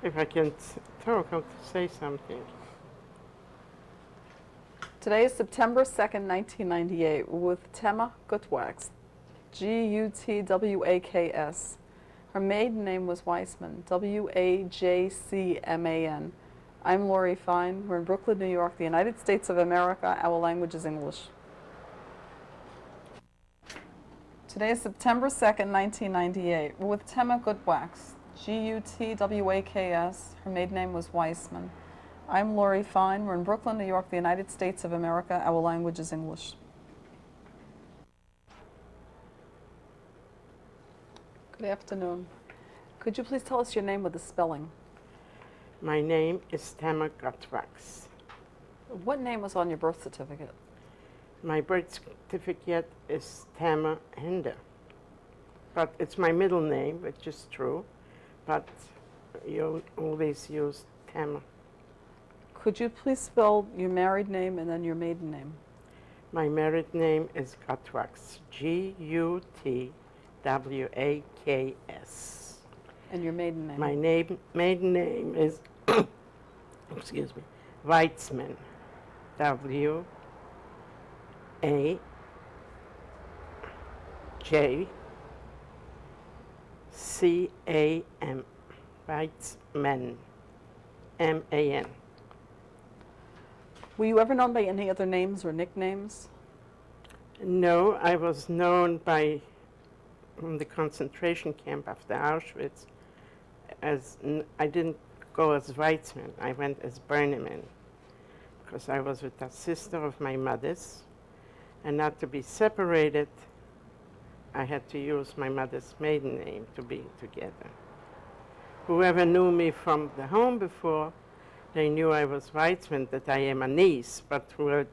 If I can talk, I'll say something. Today is September 2nd, 1998, with Tema Gutwaks, Gutwaks. Her maiden name was Weissman, Wajcman. I'm Lori Fine. We're in Brooklyn, New York, the United States of America. Our language is English. Today is September 2nd, 1998. We're with Tema Gutwaks, Gutwaks. Her maiden name was Weissman. I'm Lori Fine. We're in Brooklyn, New York, the United States of America. Our language is English. Good afternoon. Could you please tell us your name with the spelling? My name is Tema Gutwaks. What name was on your birth certificate? My birth certificate is Tema Hinder. But it's my middle name, which is true. But you always use Tema. Could you please spell your married name and then your maiden name? My married name is Gutwaks, Gutwaks. And your maiden name? My maiden name is, excuse me, Weitzman, Wajcam, Weitzman, Man. Were you ever known by any other names or nicknames? No, I was known from the concentration camp after Auschwitz as, I didn't go as Weitzman, I went as Berneman, because I was with a sister of my mother's, and not to be separated, I had to use my mother's maiden name to be together. Whoever knew me from the home before, they knew I was Weitzman, that I am a niece, but through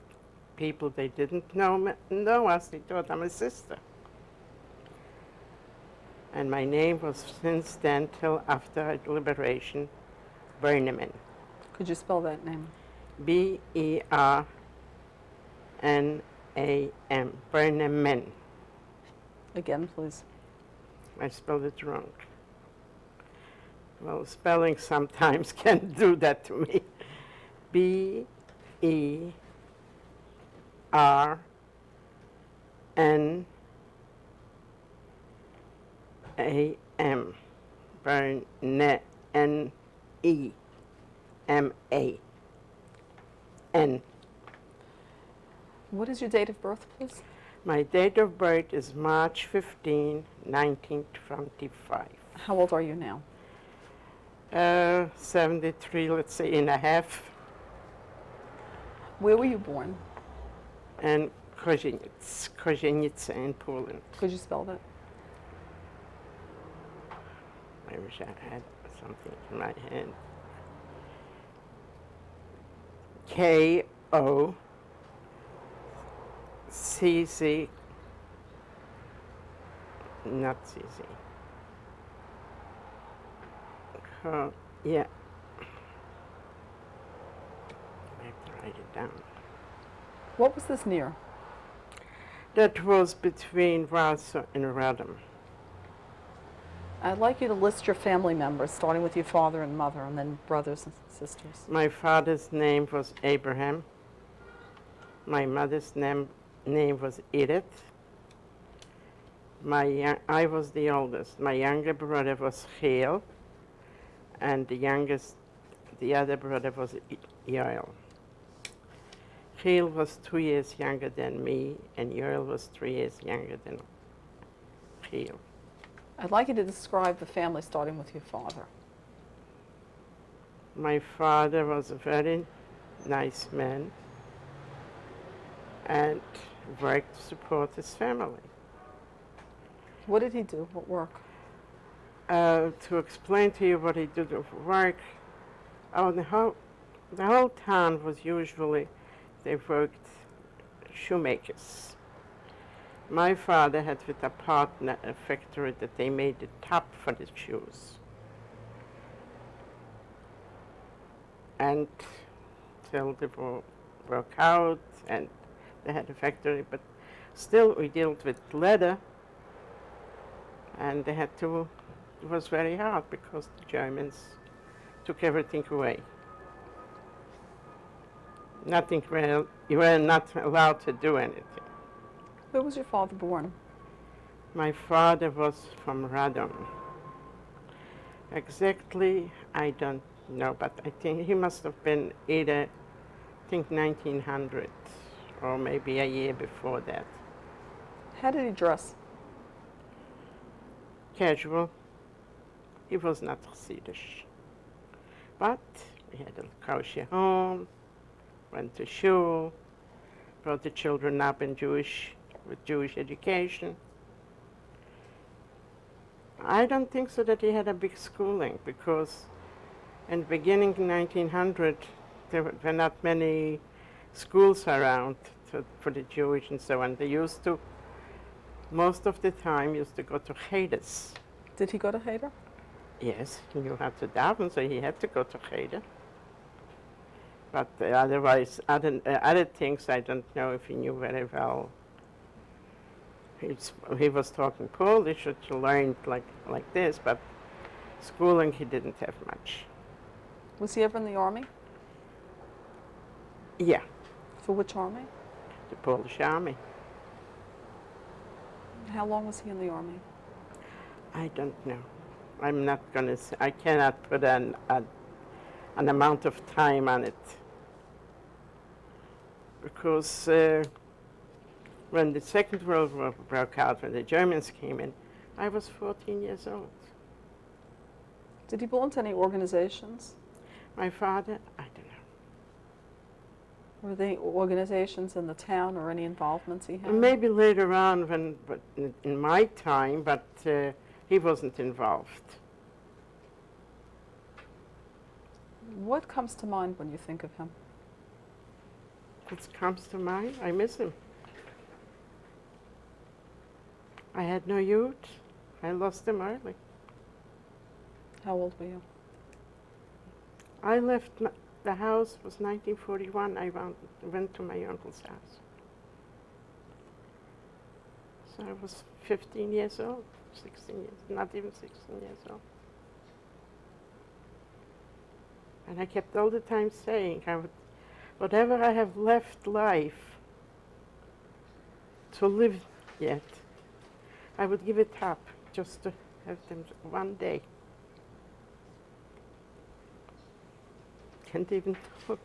people they didn't know us, they thought I'm a sister. And my name was since then, till after liberation, Berneman. Could you spell that name? B-E-R-N-A-M, Berneman. Again, please. I spelled it wrong. Well, spelling sometimes can do that to me. B-E-R-N-A-M, N-E-M-A-N. What is your date of birth, please? My date of birth is March 15, 1925. How old are you now? 73, let's say, and a half. Where were you born? And Kozienice in Poland. Could you spell that? I wish I had something in my hand. K-O-C-C, not C-C. Yeah. I have to write it down. What was this near? That was between Warsaw and Radom. I'd like you to list your family members, starting with your father and mother, and then brothers and sisters. My father's name was Abraham. My mother's name was Edith. I was the oldest. My younger brother was Geel, and the other brother was Joel. Geel was 2 years younger than me, and Joel was 3 years younger than Geel. I'd like you to describe the family, starting with your father. My father was a very nice man and worked to support his family. What did he do? What work? To explain to you what he did of work, the whole town was usually, they worked shoemakers. My father had with a partner a factory that they made the top for the shoes. And till the war broke out and they had a factory, but still we dealt with leather, and they had to, it was very hard because the Germans took everything away. Nothing real. You were not allowed to do anything. Where was your father born? My father was from Radom. Exactly, I don't know, but I think he must have been either, I think 1900, or maybe a year before that. How did he dress? Casual. He was not Chassidish. But we had a kosher home, went to shul, brought the children up in with Jewish education. I don't think so that he had a big schooling, because in the beginning in 1900, there were not many schools around for the Jewish and so on. They used to, most of the time, used to go to Cheder. Did he go to Cheder? Yes, he knew how to daven, so he had to go to Cheder. But otherwise, other things, I don't know if he knew very well. He was talking Polish, which he learned like this, but schooling he didn't have much. Was he ever in the army? Yeah, For which army? the Polish army. How long was he in the army? I don't know. I'm not gonna say, I cannot put an amount of time on it. Because when the Second World War broke out, when the Germans came in, I was 14 years old. Did he belong to any organizations? My father, I don't know. Were there organizations in the town or any involvements he had? Maybe later on, but in my time, but he wasn't involved. What comes to mind when you think of him? What comes to mind? I miss him. I had no youth. I lost him early. How old were you? I left the house, was 1941. I went to my uncle's house. So I was 15 years old, 16 years, not even 16 years old. And I kept all the time saying, whatever I have left life to live yet, I would give it up just to have them one day. Can't even talk.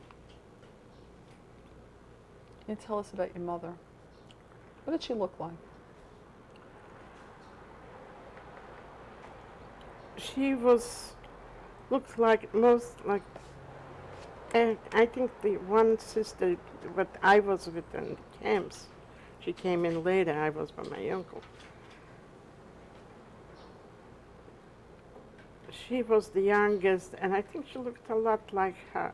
Can you tell us about your mother? What did she look like? She looked like I think the one sister, what I was with in the camps, she came in later. I was by my uncle. She was the youngest, and I think she looked a lot like her.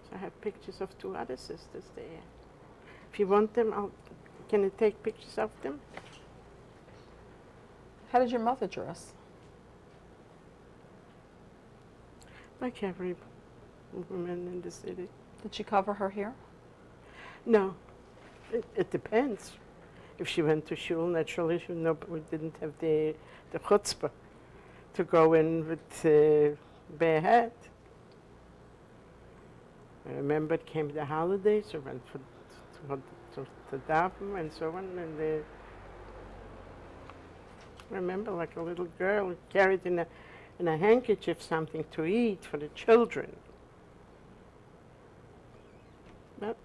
So I have pictures of two other sisters there. If you want them, can you take pictures of them? How did your mother dress? Like every woman in the city. Did she cover her hair? No, it depends. If she went to shul, naturally, we didn't have the chutzpah to go in with bare head. I remember it came the holidays, I went to daven and so on, and I remember like a little girl carried in a handkerchief something to eat for the children. But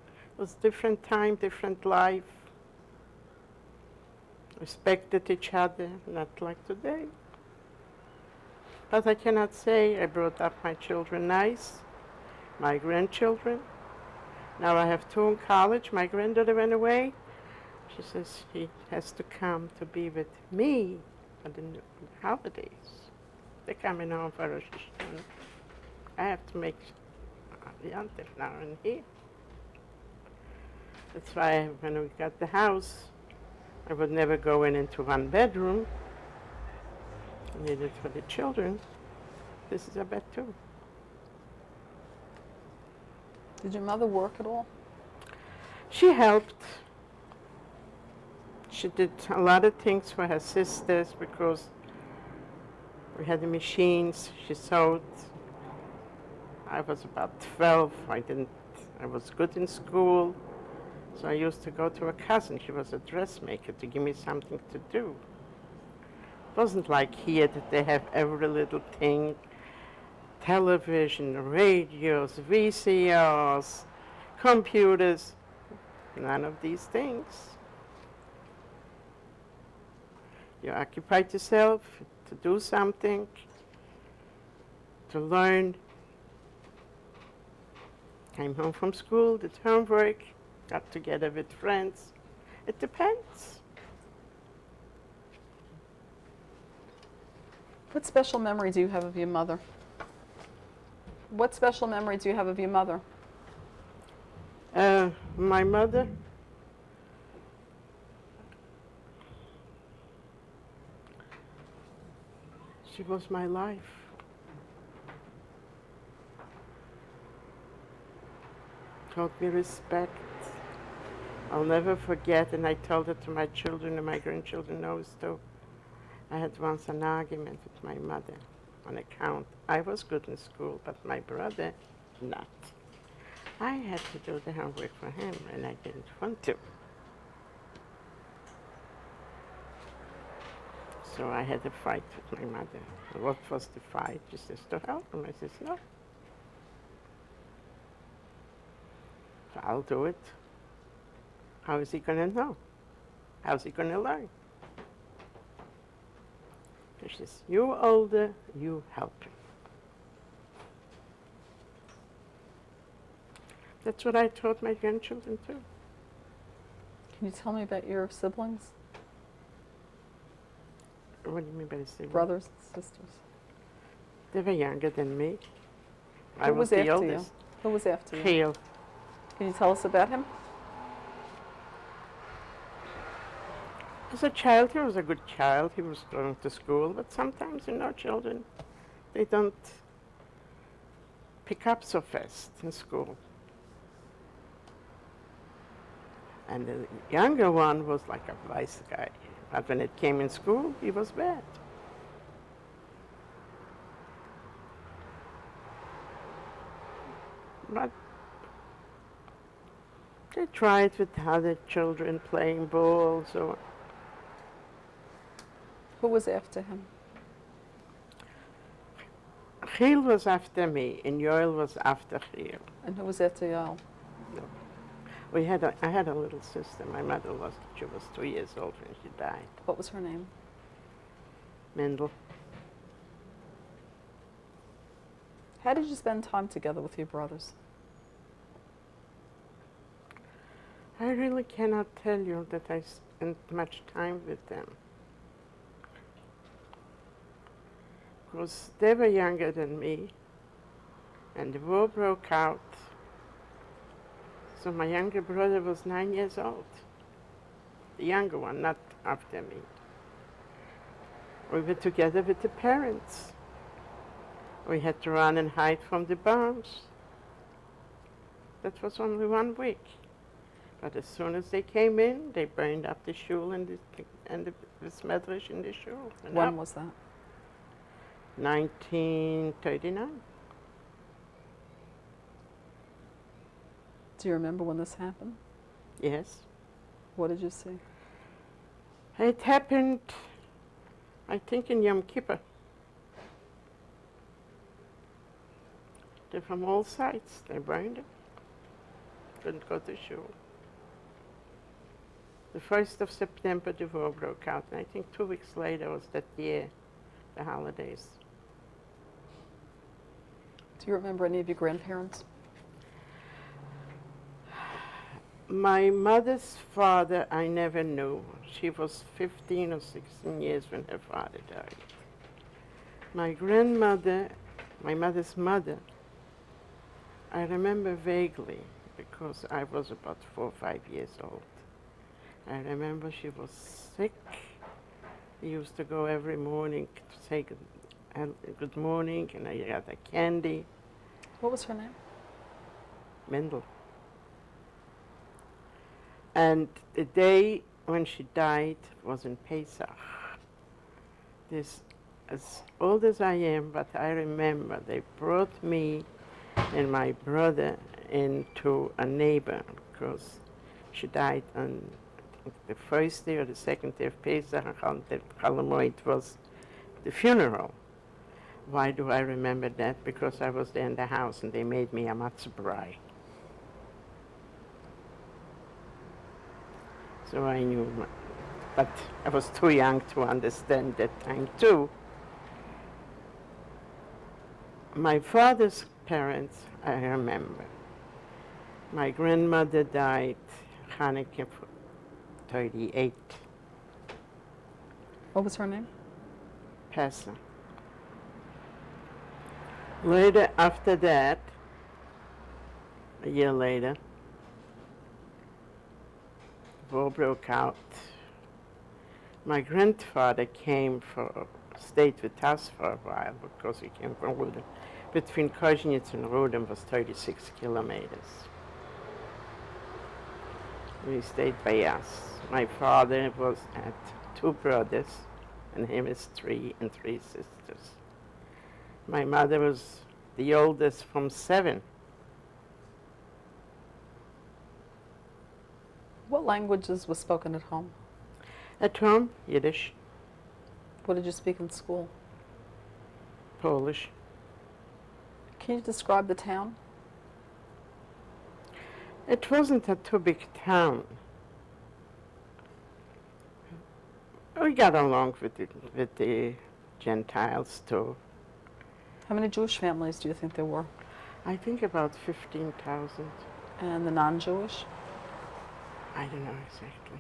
it was different time, different life. Respected each other, not like today. But I cannot say I brought up my children nice, my grandchildren. Now I have two in college. My granddaughter went away. She says she has to come to be with me for the holidays. They're coming home for Rosh Hashanah. I have to make Yantif now and here. That's why when we got the house, I would never go into one bedroom. I needed for the children. This is a bed too. Did your mother work at all? She helped. She did a lot of things for her sisters because We had the machines. She sewed. I was about 12. I was good in school. So I used to go to a cousin. She was a dressmaker to give me something to do. It wasn't like here that they have every little thing. Television, radios, VCRs, computers. None of these things. You occupied yourself to do something, to learn. Came home from school, did homework, got together with friends. It depends. What special memory do you have of your mother? What special memory do you have of your mother? My mother, she was my life. Taught me respect. I'll never forget, and I told it to my children, and my grandchildren knows too. I had once an argument with my mother on account. I was good in school, but my brother, not. I had to do the homework for him, and I didn't want to. So I had a fight with my mother. What was the fight? She says, to help him. I says, no. So I'll do it. How is he going to know? How's he going to learn? So she says, you're older, you help him. That's what I taught my grandchildren too. Can you tell me about your siblings? What do you mean by the sibling? Brothers and sisters? They were younger than me. I Who was was the after oldest. you? Who was after you? Hale. Can you tell us about him? As a child, he was a good child. He was going to school, but sometimes, children, they don't pick up so fast in school. And the younger one was like a wise guy. But when it came in school, he was bad. But they tried with other children playing balls or Who was after him? Gil was after me, and Joel was after Gil. And who was after Yael? I had a little sister. My mother lost her. She was 2 years old when she died. What was her name? Mendel. How did you spend time together with your brothers? I really cannot tell you that I spent much time with them. Because they were younger than me, and the war broke out. So my younger brother was 9 years old. The younger one, not after me. We were together with the parents. We had to run and hide from the bombs. That was only 1 week. But as soon as they came in, they burned up the shul and the medrash in the shul. When was that? 1939. Do you remember when this happened? Yes. What did you see? It happened, I think, in Yom Kippur. They're from all sides. They burned it. Couldn't go to shul. The 1st of September, the war broke out. And I think 2 weeks later was that year, the holidays. Do you remember any of your grandparents? My mother's father, I never knew. She was 15 or 16 years when her father died. My grandmother, my mother's mother, I remember vaguely because I was about 4 or 5 years old. I remember she was sick. We used to go every morning to say good morning, and I got a candy. What was her name? Mendel. And the day when she died was in Pesach. This as old as I am, but I remember they brought me and my brother into a neighbor because she died on the first day or the second day of Pesach, and the Chalamoid was the funeral. Why do I remember that? Because I was there in the house and they made me a matzah brai. So I knew, but I was too young to understand that time too. My father's parents, I remember. My grandmother died Hanukkah 38, What was her name? Pesach. Later, after that, a year later, war broke out. My grandfather stayed with us for a while because he came from Rudin. Between Koznitz and Rudin was 36 kilometers. He stayed by us. My father had 2 brothers, and him is 3 and 3 sisters. My mother was the oldest from 7. What languages were spoken at home? At home, Yiddish, What did you speak in school? Polish. Can you describe the town? It wasn't a too big town. We got along with the Gentiles too. How many Jewish families do you think there were? I think about 15,000. And the non-Jewish? I don't know exactly.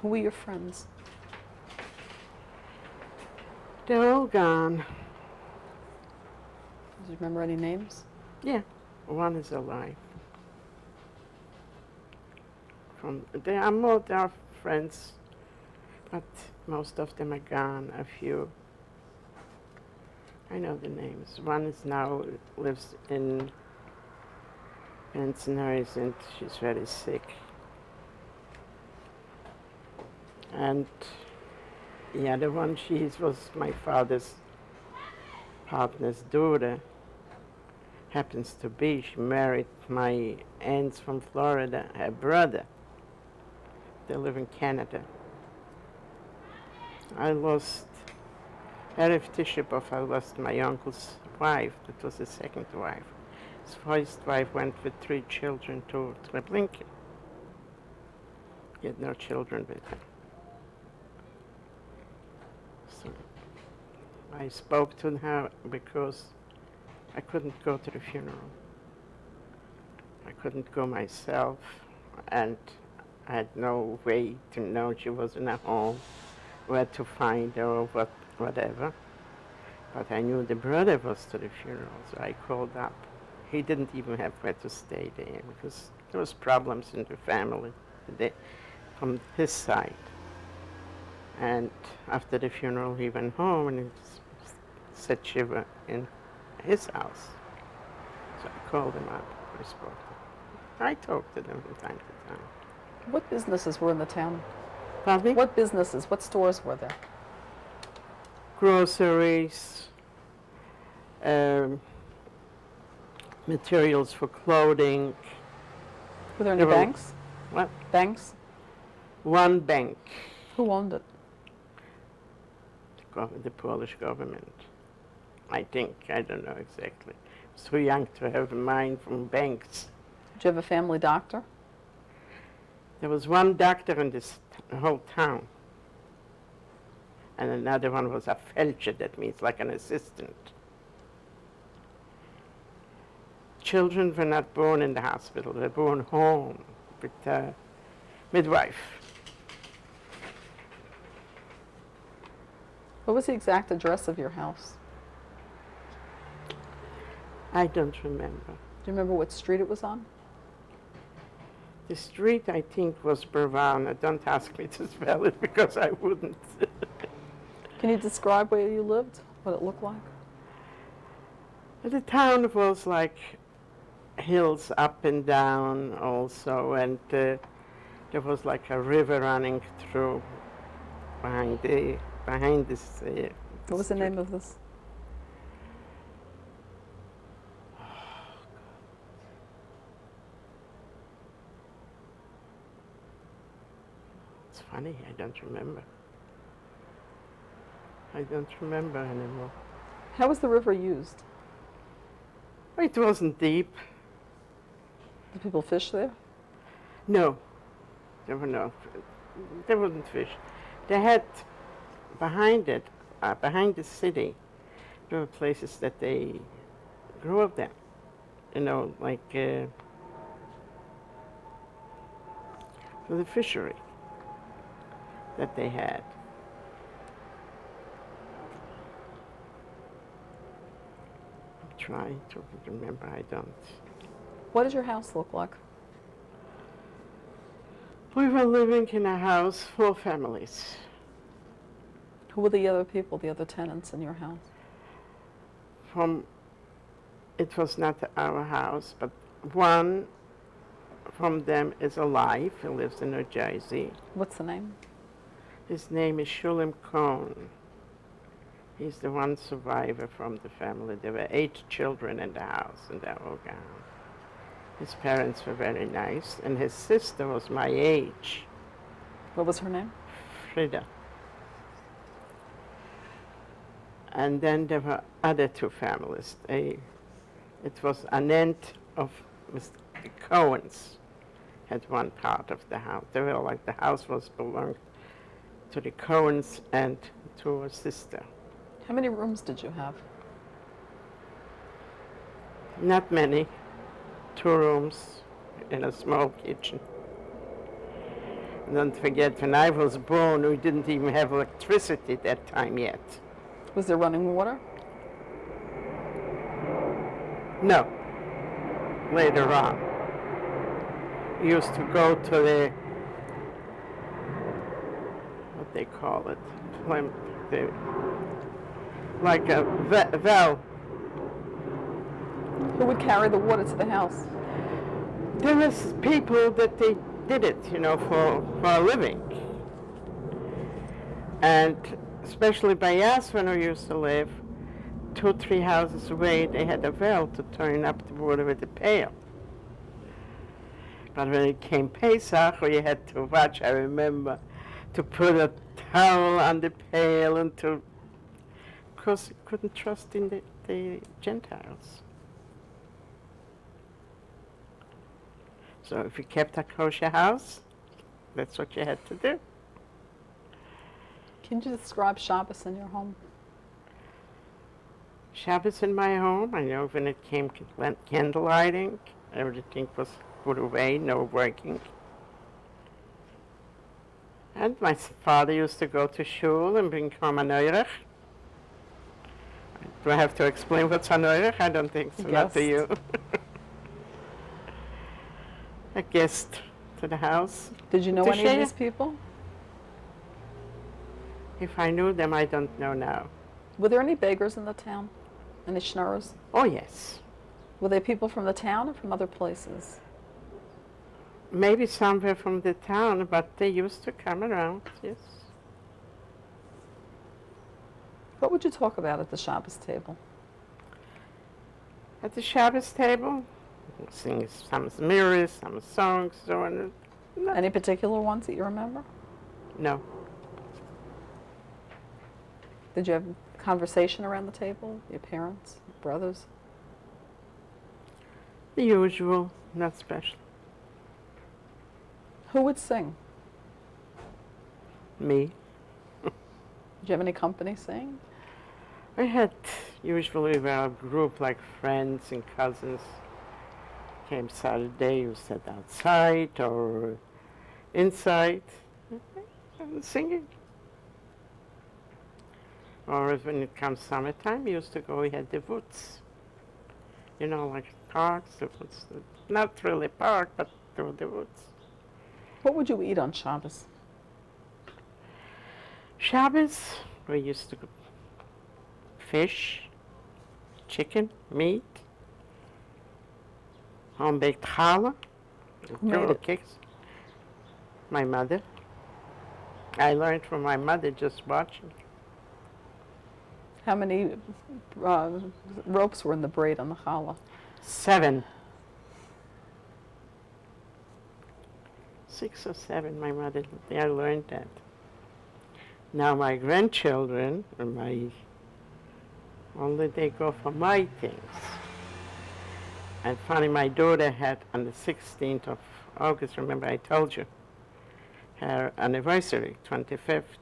Who were your friends? They're all gone. Do you remember any names? Yeah, one is alive. There are friends, but most of them are gone. A few. I know the names. One is now lives in Pensioners and she's very sick. And the other one, was my father's partner's daughter. Happens to be, she married my aunt's from Florida, her brother. They live in Canada. I lost Erev Tisha B'Av, I lost my uncle's wife. That was his second wife. His first wife went with 3 children to Treblinka. He had no children with her. So I spoke to her because I couldn't go to the funeral. I couldn't go myself, and I had no way to know she was in a home, where to find her or whatever. But I knew the brother was to the funeral, so I called up. He didn't even have where to stay there because there was problems in the family from his side. And after the funeral, he went home and he said shiva in his house. So I called him up. I spoke to him. I talked to them from time to time. What businesses were in the town? Pardon me? What businesses, what stores were there? Groceries, materials for clothing. Were there any There were- banks? What? Banks? One bank, Who owned it? the Polish government. I think, I don't know exactly. I was too young to have a mind from banks. Did you have a family doctor? There was one doctor in this whole town. And another one was a felcher, that means like an assistant. Children were not born in the hospital, they were born home with a midwife. What was the exact address of your house? I don't remember. Do you remember what street it was on? The street, I think, was Bravana. Don't ask me to spell it because I wouldn't. Can you describe where you lived? What it looked like? The town was like hills up and down also, and there was like a river running through behind the behind this. What was the name of this? It's funny, I don't remember. I don't remember anymore. How was the river used? It wasn't deep. Did people fish there? No, there were no. There wasn't fish. They had behind it, behind the city, there were places that they grew up there. You know, like the fishery that they had. I'm trying to remember. I don't. What does your house look like? We were living in a house full of families. Who were the other people, the other tenants in your house? It was not our house, but one from them is alive. He lives in New Jersey. What's the name? His name is Shulim Cohn. He's the one survivor from the family. There were 8 children in the house, and they're all gone. His parents were very nice, and his sister was my age, What was her name? Frida. And then there were other 2 families. It was an aunt of Mr. Cohen's had one part of the house. They were like the house was belonged to the Cohens and to a sister. How many rooms did you have? Not many. 2 rooms and a small kitchen. And don't forget, when I was born, we didn't even have electricity that time yet. Was there running water? No. Later on. We used to go to the, what they call it, like a well. Who would carry the water to the house? There was people that they did it, you know, for a living. And especially by us when we used to live, 2 or 3 houses away, they had a well to turn up the water with a pail. But when it came Pesach, we had to watch, I remember, to put a towel on the pail and to, because you couldn't trust in the Gentiles. So if you kept a kosher house, that's what you had to do. Can you describe Shabbos in your home? Shabbos in my home, I know when it came candle lighting, everything was put away, no working. And my father used to go to shul and bring home a neurech. Do I have to explain what's a neurech? I don't think so, not to you. A guest to the house. Did you know To any of share. these people? If I knew them, I don't know now. Were there any beggars in the town? Any schnorrers? Oh, yes. Were they people from the town or from other places? Maybe somewhere from the town, but they used to come around, yes. What would you talk about at the Shabbos table? At the Shabbos table, sing some mirrors, some songs, so on. No. Any particular ones that you remember? No. Did you have conversation around the table? Your parents, brothers? The usual, not special. Who would sing? Me. Did you have any company sing? I had, usually we were a group like friends and cousins. Came Saturday, you sat outside or inside and singing. Or when it comes summertime, we used to go, we had the woods. You know, like parks, the woods. Not really park, but there were the woods. What would you eat on Shabbos? Shabbos, we used to go fish, chicken, meat, home-baked challah, made it? cakes. My mother. I learned from my mother just watching. How many ropes were in the braid on the challah? 7. 6 or 7, my mother, I learned that. Now my grandchildren, only they go for my things. And finally my daughter had on the 16th of August, remember I told you, her anniversary, 25th,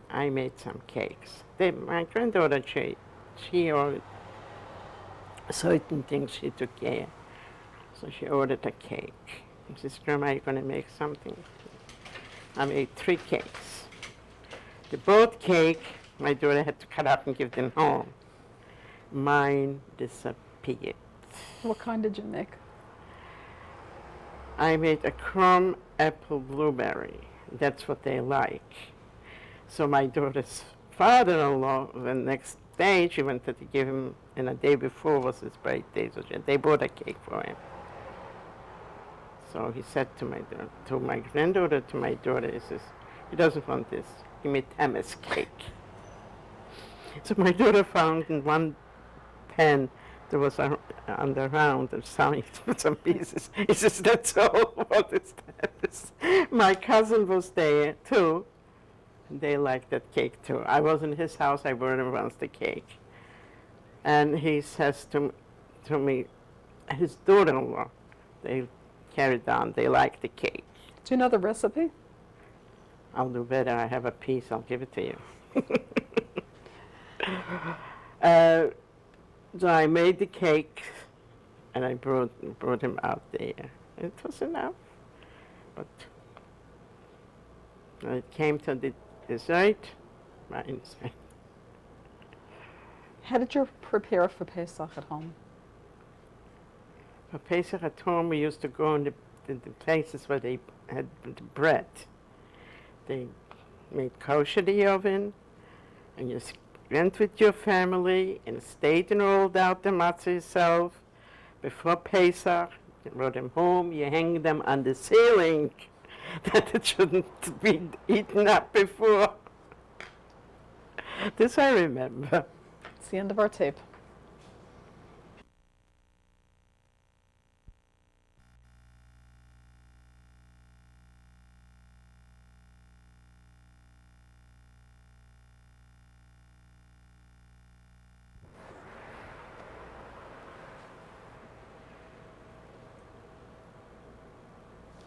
I made some cakes. My granddaughter, she ordered certain things she took care. So she ordered a cake. And she said, Grandma, you're going to make something. I made 3 cakes. The both cake, my daughter had to cut up and give them home. Mine disappeared. What kind did you make? I made a crumb apple blueberry. That's what they like. So my daughter's father-in-law, the next day, she wanted to give him, and the day before was his birthday, so they bought a cake for him. So he said to my granddaughter, to my daughter, he says, he doesn't want this. He made Tema's cake. So my daughter found in one pan there was on the round of some pieces. He says, that's all. What is that? My cousin was there too. They liked that cake too. I was in his house. I brought him once the cake. And he says to me, his daughter-in-law, they carried on. They liked the cake. Do you know the recipe? I'll do better. I have a piece. I'll give it to you. So I made the cake, and I brought him out there. It was enough. But when it came to the dessert, mine said, How did you prepare for Pesach at home? for Pesach at home, we used to go in the places where they had the bread. They made kosher the oven, and you went with your family and stayed and rolled out the matzah yourself before Pesach. You brought them home, you hang them on the ceiling that it shouldn't be eaten up before. This I remember. It's the end of our tape.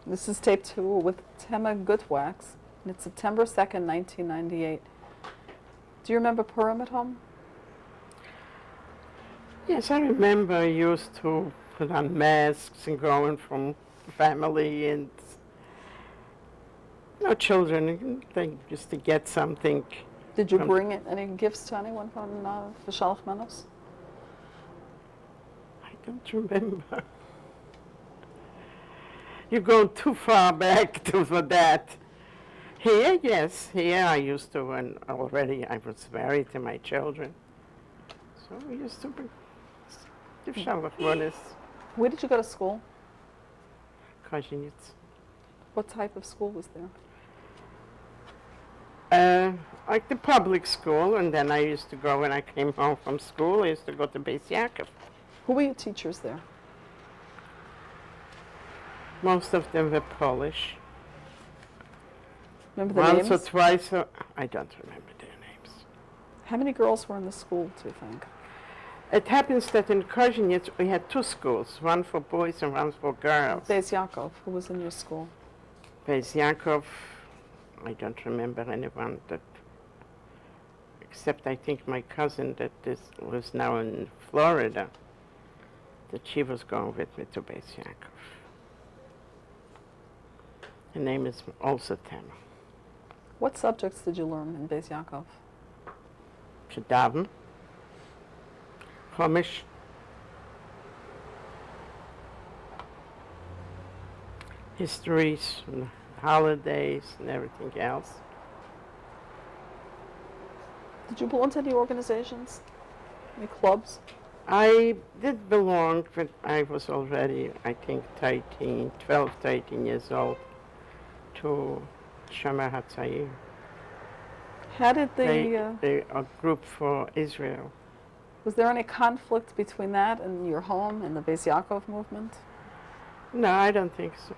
This is tape 2 with Tema Gutwaks, and it's September 2nd, 1998. Do you remember Purim at home? Yes, I remember I used to put on masks and going from family and children, they used to get something. Did you bring any gifts to anyone from the Shalach Manos? I don't remember. You're going too far back for that. Here, yes, here I used to, when already I was married to my children. So we used to give Shalach Manos. Where did you go to school? Kozinets. What type of school was there? Like the public school, and then I used to go, when I came home from school, I used to go to Beis Yaakov. Who were your teachers there? Most of them were Polish. Remember the Once names? or twice, I don't remember their names. How many girls were in the school, do you think? It happens that in Kozinets we had 2 schools, one for boys and one for girls. Beis Yaakov, who was in your school? Beis Yaakov, I don't remember anyone that, except I think my cousin that was now in Florida, that she was going with me to Beis Yaakov. Her name is also Tema. What subjects did you learn in Beis Yaakov? Kedaven, Chumash, histories, and holidays, and everything else. Did you belong to any organizations? Any clubs? I did belong, but I was already, I think, 12, 13 years old, to Shomer HaTzair. How did They a group for Israel. was there any conflict between that and your home and the Beis Yaakov movement? No, I don't think so.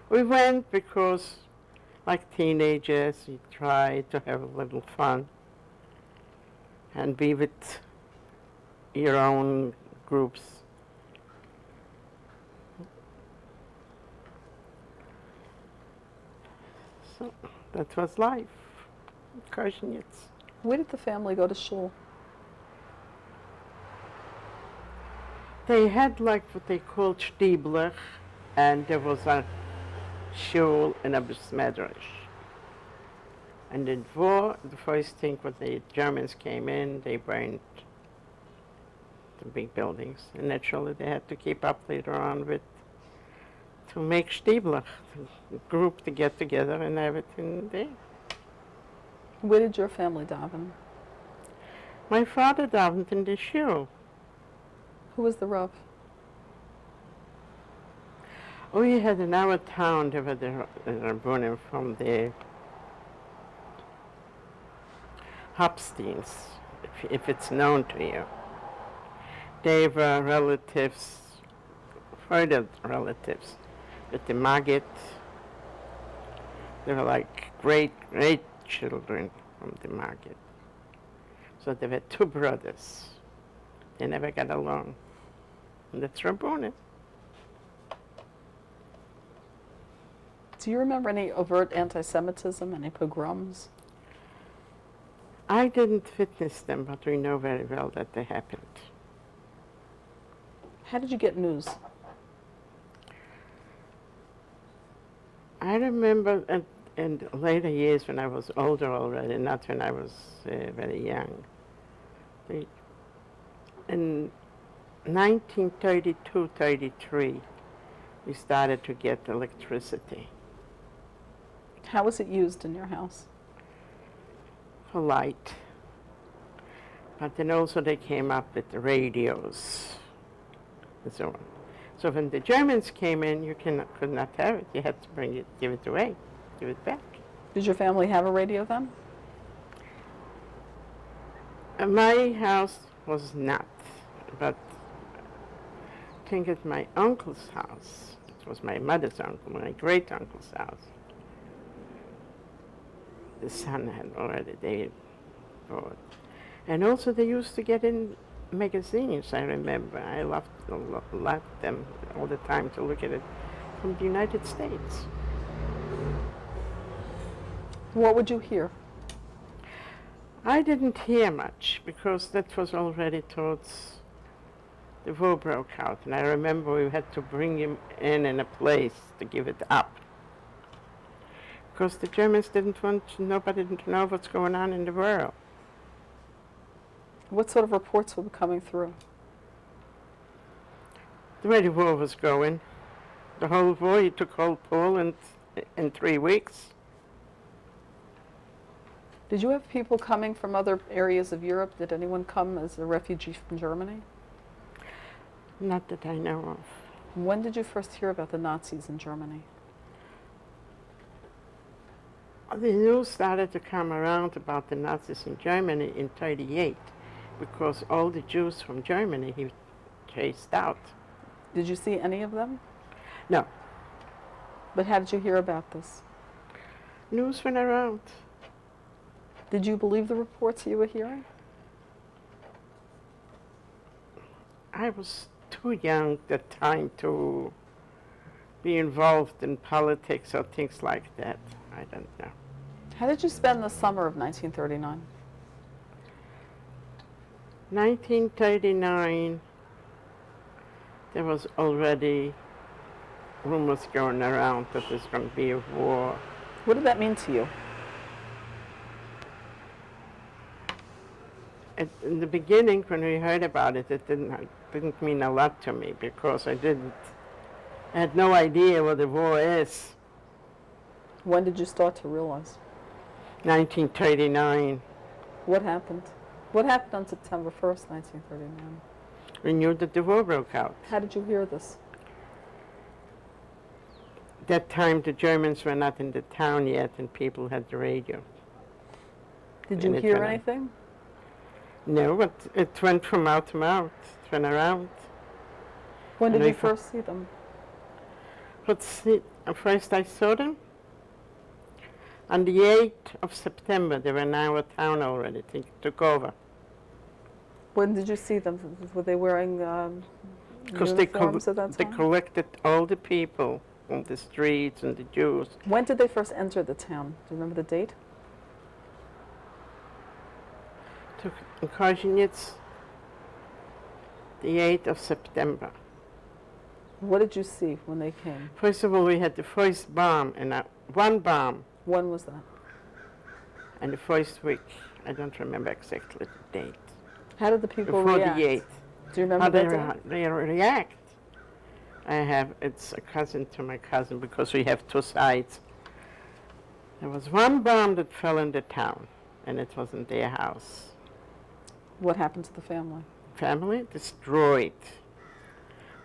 We went because, like teenagers, you try to have a little fun and be with your own groups. So that was life. Koschnitz. Where did the family go to shul? They had like what they called Stiebler, and there was a shul and a bris medrash. And in war, the first thing when the Germans came in, they burned the big buildings. And naturally, they had to keep up later on with to make Stiebler, the group to get together and everything there. Where did your family daven? My father davened in the shul. Who was the Rav? We had in our town, there were the Rabbonim from the Hopsteins, if it's known to you. They were relatives, further relatives, with the Maggid. They were like great children from the Maggid. So there were two brothers. They never got along. And that's Rabbonim. Do you remember any overt anti-Semitism, any pogroms? I didn't witness them, but we know very well that they happened. How did you get news? I remember in later years when I was older already, not when I was very young. In 1932-33, we started to get electricity How was it used in your house? for light. But then also they came up with the radios and so on. So when the Germans came in, you could not have it. You had to give it away, give it back. Did your family have a radio then? My house was not, but I think at my uncle's house, it was my mother's uncle, my great uncle's house, the son had already, they bought. And also they used to get in magazines, I remember. I loved them all the time to look at it from the United States. What would you hear? I didn't hear much because that was already towards the war broke out. And I remember we had to bring him in a place to give it up. Because the Germans didn't want nobody to know what's going on in the world. What sort of reports were coming through? The way the war was going, the whole war, he took whole Poland in 3 weeks. Did you have people coming from other areas of Europe? Did anyone come as a refugee from Germany? Not that I know of. When did you first hear about the Nazis in Germany? The news started to come around about the Nazis in Germany in 1938 because all the Jews from Germany he chased out. Did you see any of them? No. But how did you hear about this? News went around. Did you believe the reports you were hearing? I was too young at that time to be involved in politics or things like that. I don't know. How did you spend the summer of 1939? 1939, there was already rumors going around that there's going to be a war. What did that mean to you? In the beginning, when we heard about it, it didn't mean a lot to me because I had no idea what the war is. When did you start to realize? 1939. What happened? What happened on September 1st, 1939? We knew that the war broke out. How did you hear this? That time the Germans were not in the town yet, and people had the radio. Did you And it hear went on. anything? No, but it went from mouth to mouth. It went around. When And did you we fo- first see them? First I saw them on the 8th of September. They were in our town already. They took over. When did you see them? Were they wearing Because uniforms at that they time? collected all the people on the streets and the Jews. When did they first enter the town? Do you remember the date? To Kozinets, the 8th of September. What did you see when they came? First of all, we had the first bomb, and one bomb, When was that? and the first week. I don't remember exactly the date. How did the people Before react? the 8th. Do you remember How that day? they react. It's a cousin to my cousin because we have two sides. There was one bomb that fell in the town, and it was in their house. What happened to the family? Family destroyed.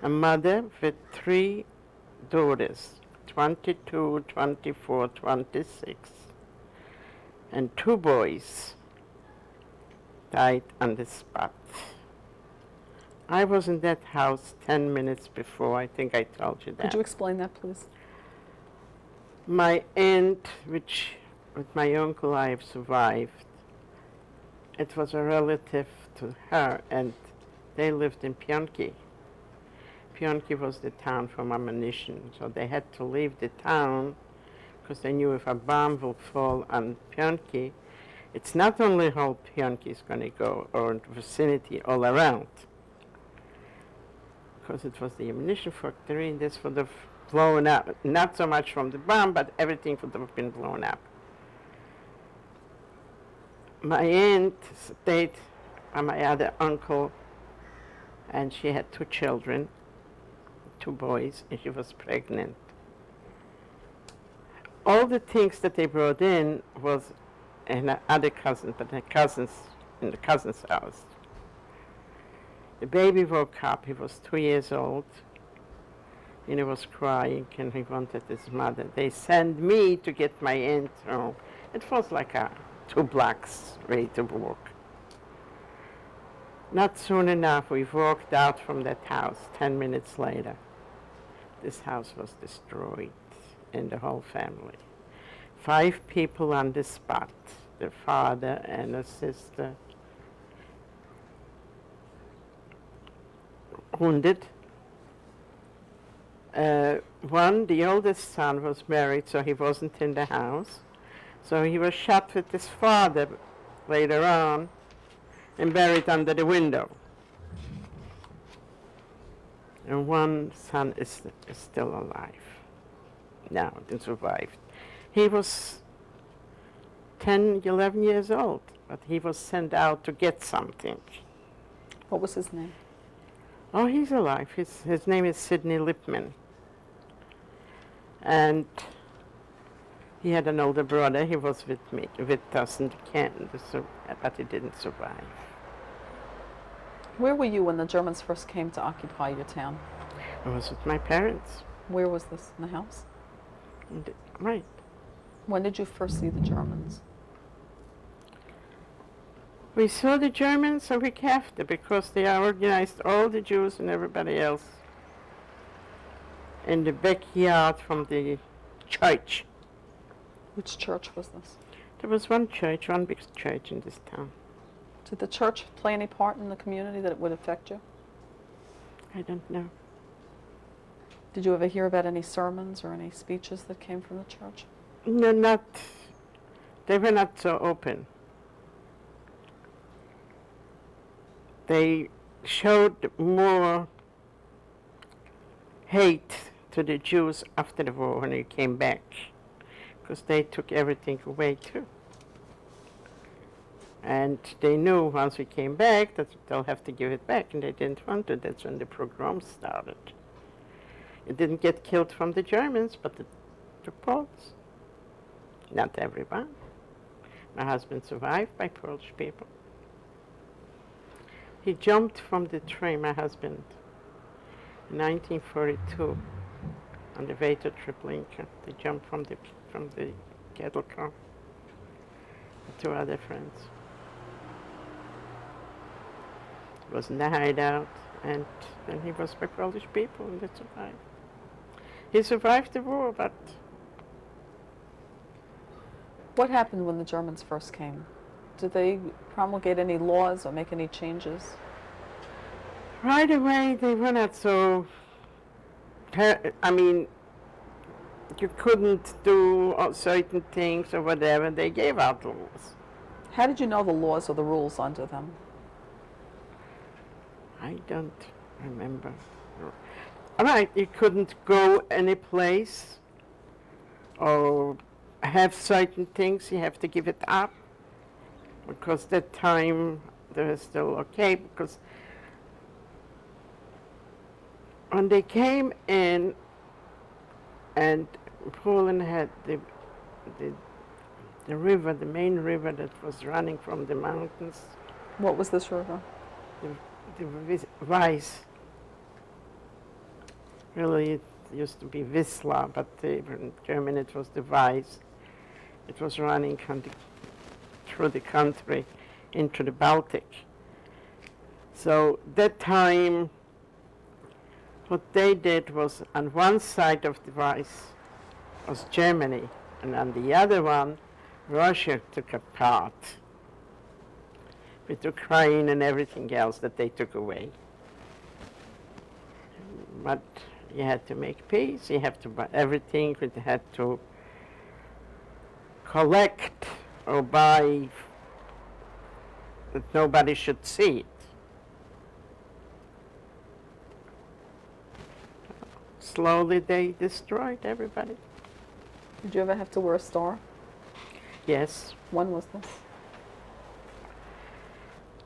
A mother with 3 daughters, 22, 24, 26, and 2 boys died on the spot. I was in that house 10 minutes before. I think I told you that. Could you explain that, please? My aunt, which with my uncle I have survived, it was a relative to her, and they lived in Pionki. Pionki was the town for ammunition, so they had to leave the town because they knew if a bomb will fall on Pionki, it's not only how Pionki is going to go, or the vicinity all around, because it was the ammunition factory, and this would have blown up, not so much from the bomb, but everything would have been blown up. My aunt stayed by my other uncle, and she had 2 children, 2 boys, and she was pregnant. All the things that they brought in was in other cousins, but in the cousin's house. The baby woke up. He was 2 years old, and he was crying, and he wanted his mother. They sent me to get my aunt home. It was like 2 blocks ready to walk. Not soon enough, we walked out from that house. 10 minutes later, this house was destroyed, and the whole family. 5 people on the spot, the father and a sister, wounded. One, the oldest son, was married, so he wasn't in the house. So he was shot with his father later on and buried under the window. And one son is still alive now, and survived. He was 10, 11 years old, but he was sent out to get something. What was his name? Oh, he's alive. His name is Sidney Lipman. And he had an older brother. He was with us in the camp, but he didn't survive. Where were you when the Germans first came to occupy your town? I was with my parents. Where was this? In the house? Right. When did you first see the Germans? We saw the Germans a week after because they organized all the Jews and everybody else in the backyard from the church. Which church was this? There was one big church in this town. Did the church play any part in the community that it would affect you? I don't know. Did you ever hear about any sermons or any speeches that came from the church? No, they were not so open. They showed more hate to the Jews after the war when they came back, because they took everything away too. And they knew once we came back that they'll have to give it back, and they didn't want to. That's when the pogrom started. It didn't get killed from the Germans, but the Poles. Not everyone. My husband survived by Polish people. He jumped from the train, my husband, in 1942, on the way to Treblinka. They jumped from the cattle car. Two other friends. He was in the hideout, and then he was by Polish people, and they survived. He survived the war, but What happened when the Germans first came? Did they promulgate any laws or make any changes? right away they were not so. I mean, you couldn't do certain things or whatever. They gave out rules. How did you know the laws or the rules under them? I don't remember. Right, you couldn't go any place or have certain things. You have to give it up because that time they were still okay. Because when they came in, and Poland had the river, the main river that was running from the mountains, What was this river? the Weiss. Really, it used to be Wisla, but in German it was the Weiss. It was running through the country into the Baltic. So that time, what they did was, on one side of the Weiss was Germany, and on the other one, Russia took a part with Ukraine and everything else that they took away. But you had to make peace. You have to buy everything. You had to collect or buy that nobody should see it. Slowly they destroyed everybody. Did you ever have to wear a star? Yes. When was this?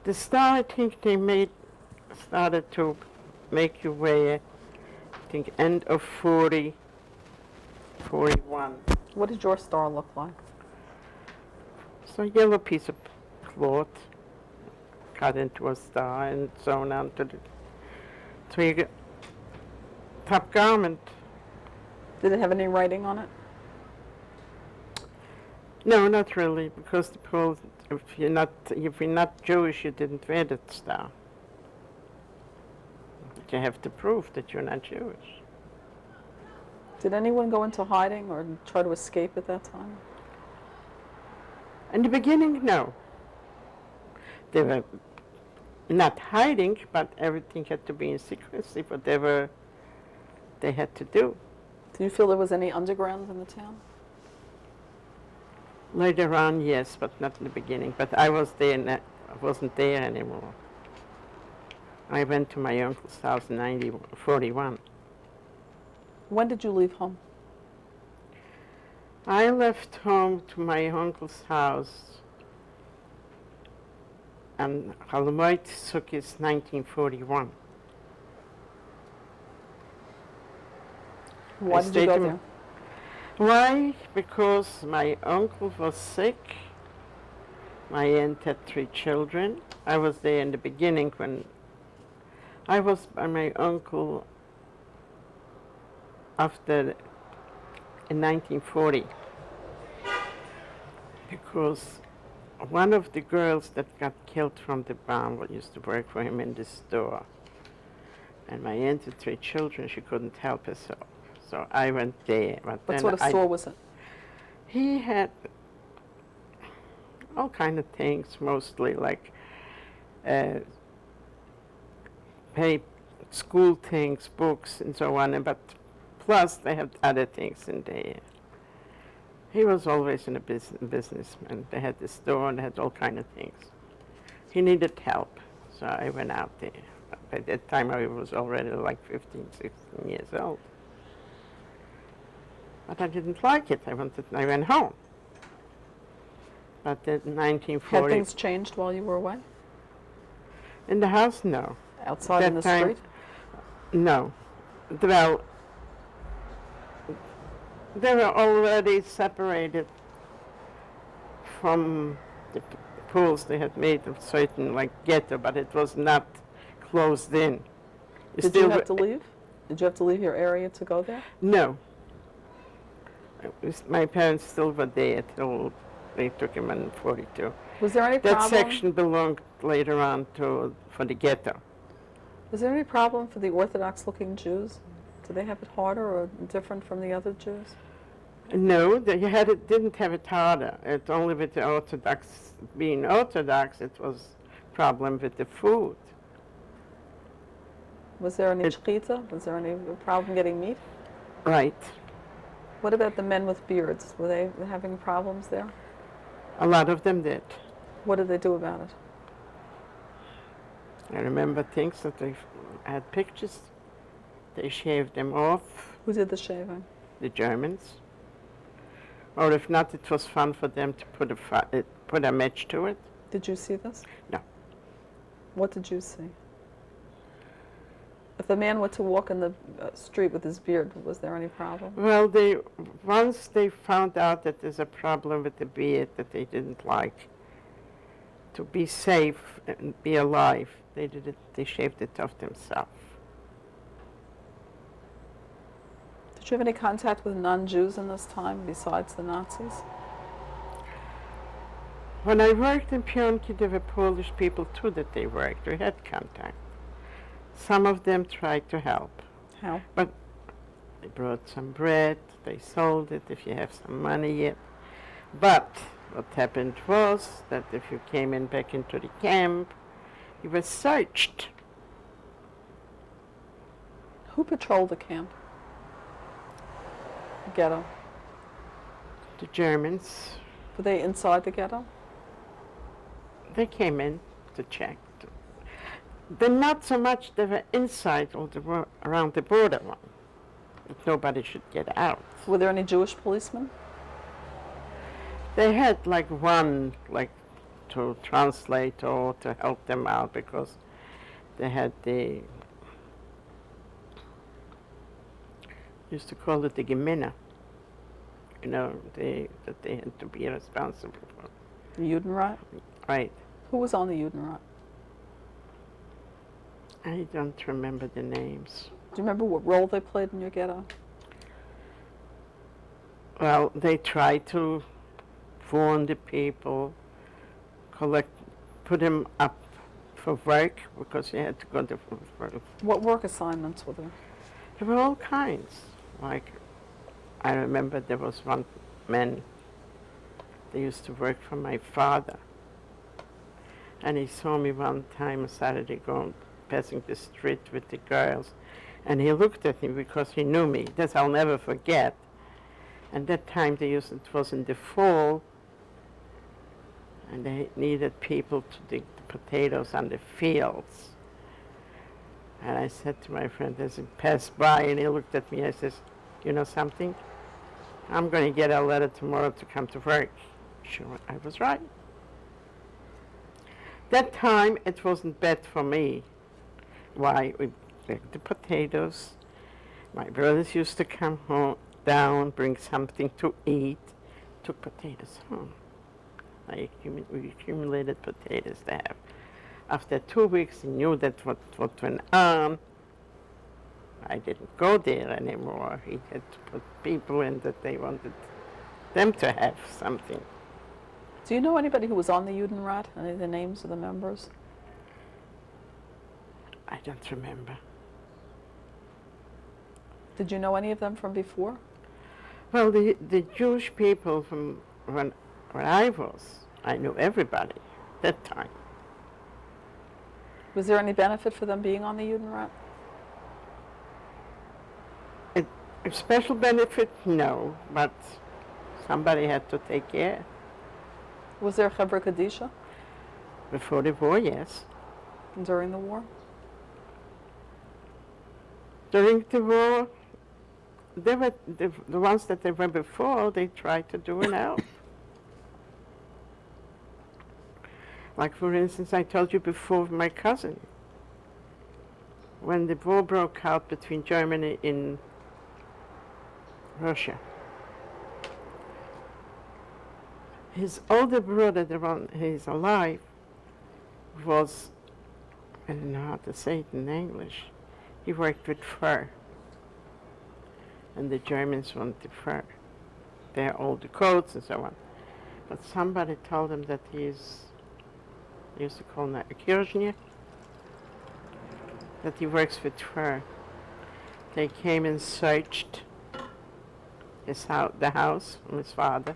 The star, I think they started to make you wear, I think, end of 40, 41. What did your star look like? So a yellow piece of cloth cut into a star and sewn onto the top garment. Did it have any writing on it? No, not really, because the Poles, if you're not Jewish, you didn't wear that star. You have to prove that you're not Jewish. Did anyone go into hiding or try to escape at that time? In the beginning, no. They were not hiding, but everything had to be in secrecy, whatever they had to do. Do you feel there was any underground in the town? Later on, yes, but not in the beginning. But I wasn't there anymore. I went to my uncle's house in 1941. When did you leave home? I left home to my uncle's house on Holomoit Sukkis 1941. Why did you go there? Why? Because my uncle was sick. My aunt had 3 children. I was there in the beginning when I was by my uncle after in 1940, because one of the girls that got killed from the bomb used to work for him in the store. And my aunt had 3 children, she couldn't help herself. So I went there. But What sort of store was it? He had all kind of things, mostly like school things, books, and so on. But plus, they had other things in there. He was always in a businessman. They had the store and they had all kind of things. He needed help, so I went out there. By that time, I was already like 15, 16 years old. But I didn't like it. I went home. But in 1940... Had things changed while you were away? In the house, no. Outside in the That time, street? No. Well, they were already separated from the pools. They had made a certain, like, ghetto, but it was not closed in. Did you have to leave? Did you have to leave your area to go there? No. My parents still were there till they took him in 42. Was there any That problem? section belonged later on for the ghetto. Was there any problem for the Orthodox-looking Jews? Did they have it harder or different from the other Jews? No, didn't have it harder. It only with the Orthodox, being Orthodox, it was problem with the food. Was there any shechita? Was there any problem getting meat? Right. What about the men with beards? Were they having problems there? A lot of them did. What did they do about it? I remember things that they had pictures. They shaved them off, Who did the shaving? the Germans. Or if not, it was fun for them to put a match to it. Did you see this? No. What did you see? If a man were to walk in the street with his beard, was there any problem? Well, once they found out that there's a problem with the beard that they didn't like, to be safe and be alive, they shaved it off themselves. Did you have any contact with non-Jews in this time besides the Nazis? When I worked in Pionki, there were Polish people too that they worked. We had contact. Some of them tried to help. How? But they brought some bread, they sold it if you have some money yet. But what happened was that if you came in back into the camp, you were searched. Who patrolled the camp? The ghetto. The Germans, Were they inside the ghetto? they came in to check. But not so much they were inside or around the border line, that nobody should get out. Were there any Jewish policemen? They had like one, like to translate or to help them out because they had used to call it the Gemina, that they had to be responsible for. The Judenrat? Right. Who was on the Judenrat? I don't remember the names. Do you remember what role they played in your ghetto? Well, they tried to warn the people, put them up for work because you had to go to work. What work assignments were there? There were all kinds. Like, I remember there was one man, they used to work for my father. And he saw me one time, Saturday, passing the street with the girls. And he looked at me because he knew me. This I'll never forget. And that time it was in the fall, and they needed people to dig the potatoes on the fields. And I said to my friend as he passed by, and he looked at me, I says, you know something? I'm going to get a letter tomorrow to come to work. Sure, I was right. That time, it wasn't bad for me. Why? We picked the potatoes. My brothers used to come down, bring something to eat, took potatoes home. We accumulated potatoes to have. After 2 weeks, he knew that what went on. I didn't go there anymore. He had to put people in that they wanted them to have something. Do you know anybody who was on the Judenrat? Any of the names of the members? I don't remember. Did you know any of them from before? Well, the Jewish people from when I was, I knew everybody that time. Was there any benefit for them being on the Judenrat? A special benefit, no, but somebody had to take care. Was there Chevra Kadisha Before the war, yes. during the war? During the war, they were the ones that they were before, they tried to do it now. Like, for instance, I told you before, my cousin, when the war broke out between Germany and Russia, his older brother, the one he's alive, was, I don't know how to say it in English, he worked with fur. and the Germans wanted their older coats and so on. But somebody told him that they used to call him a Kirchner, that he works with fur. They came and searched the house from his father.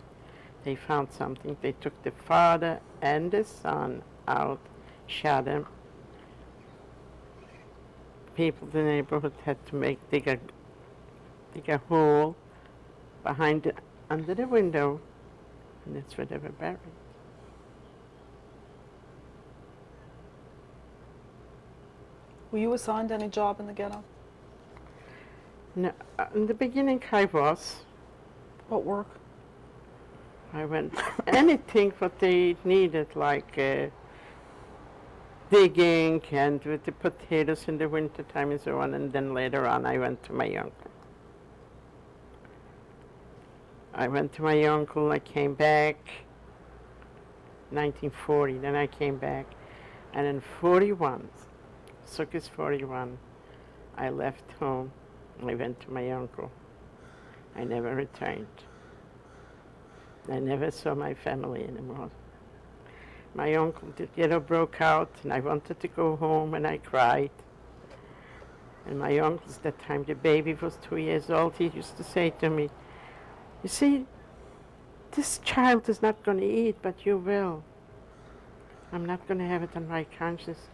They found something. They took the father and the son out, shot them. People in the neighborhood had to dig a hole under the window, and that's where they were buried. Were you assigned any job in the ghetto? No, in the beginning I was. What work? I went anything what they needed, like digging and with the potatoes in the wintertime and so on. And then later on I went to my uncle. I came back 1940, then I came back. And in 41, Sukkot 41, I left home. I went to my uncle. I never returned. I never saw my family anymore. My uncle, the ghetto broke out, and I wanted to go home, and I cried. And my uncle, at that time, the baby was 2 years old, he used to say to me, "You see, this child is not going to eat, but you will. I'm not going to have it on my conscience.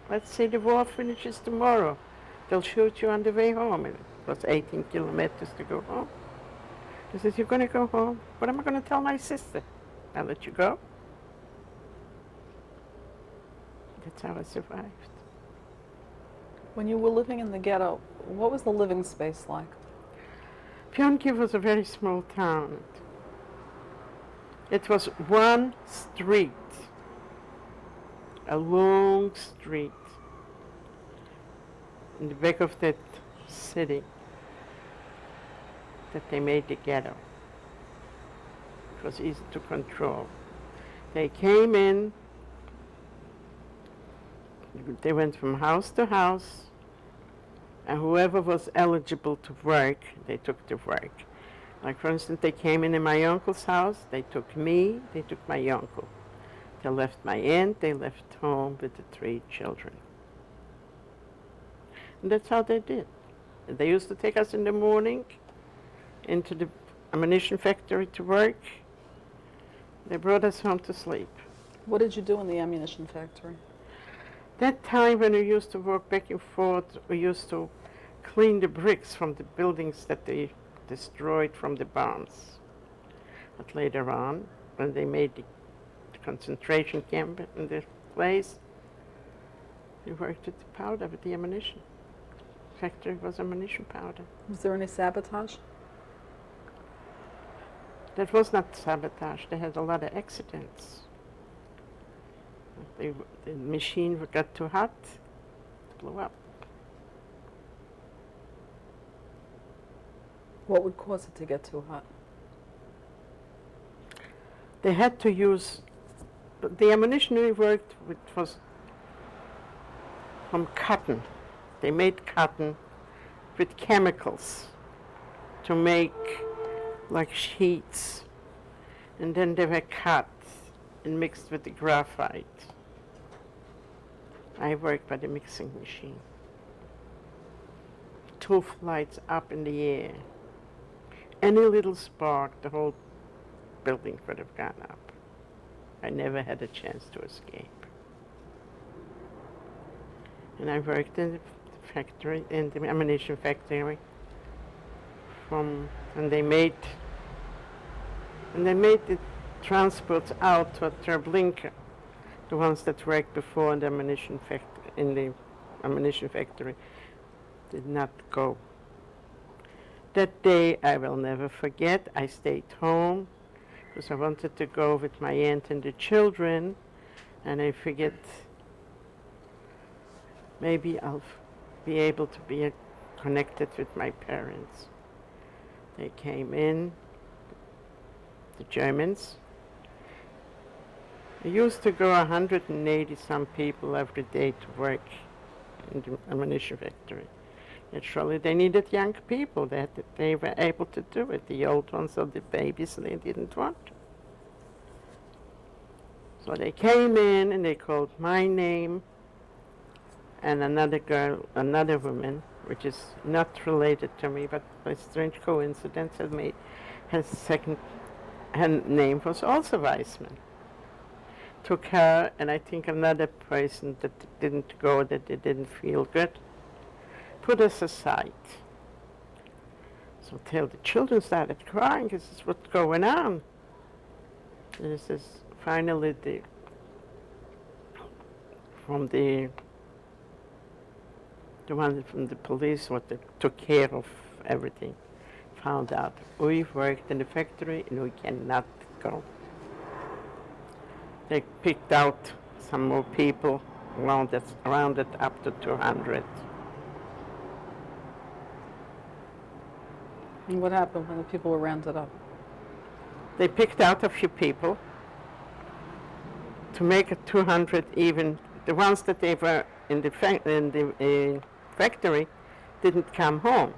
Let's say the war finishes tomorrow. They'll shoot you on the way home." And it was 18 kilometers to go home. He says, "You're going to go home? What am I going to tell my sister? I'll let you go." That's how I survived. When you were living in the ghetto, what was the living space like? Pionki was a very small town. It was one street, a long street, in the back of that city that they made the ghetto. It was easy to control. They came in, they went from house to house, and whoever was eligible to work, they took to work. Like, for instance, they came in my uncle's house, they took me, they took my uncle. They left my aunt, they left home with the 3 children. And that's how they did. They used to take us in the morning into the ammunition factory to work. They brought us home to sleep. What did you do in the ammunition factory? That time when we used to work back and forth, we used to clean the bricks from the buildings that they destroyed from the bombs. But later on, when they made the concentration camp in the place, we worked with the powder, with the ammunition. Factory was ammunition powder. Was there any sabotage? That was not sabotage. They had a lot of accidents. The machine got too hot, it blew up. What would cause it to get too hot? They had to use, the ammunition we worked with was from cotton. They made cotton with chemicals to make like sheets, and then they were cut and mixed with the graphite. I worked by the mixing machine. 2 flights up in the air. Any little spark, the whole building could have gone up. I never had a chance to escape. And I worked in the factory, in the ammunition factory, and they made the transports out to Treblinka, the ones that worked before in the ammunition factory did not go. That day I will never forget. I stayed home because I wanted to go with my aunt and the children, and I figured maybe I'll be able to be connected with my parents. They came in, the Germans. We used to go 180 some people every day to work in the ammunition factory. Naturally, they needed young people that they were able to do it. The old ones or the babies, they didn't want to. So they came in and they called my name and another girl, another woman, which is not related to me, but by strange coincidence, her second her name was also Weissman. Took her and I think another person that didn't go, that they didn't feel good, put us aside. So till the children started crying, this is what's going on. This is finally from the one from the police what they took care of everything, found out we've worked in the factory and we cannot go. They picked out some more people, rounded up to 200. And what happened when the people were rounded up? They picked out a few people to make it 200 even. The ones that they were in the factory didn't come home.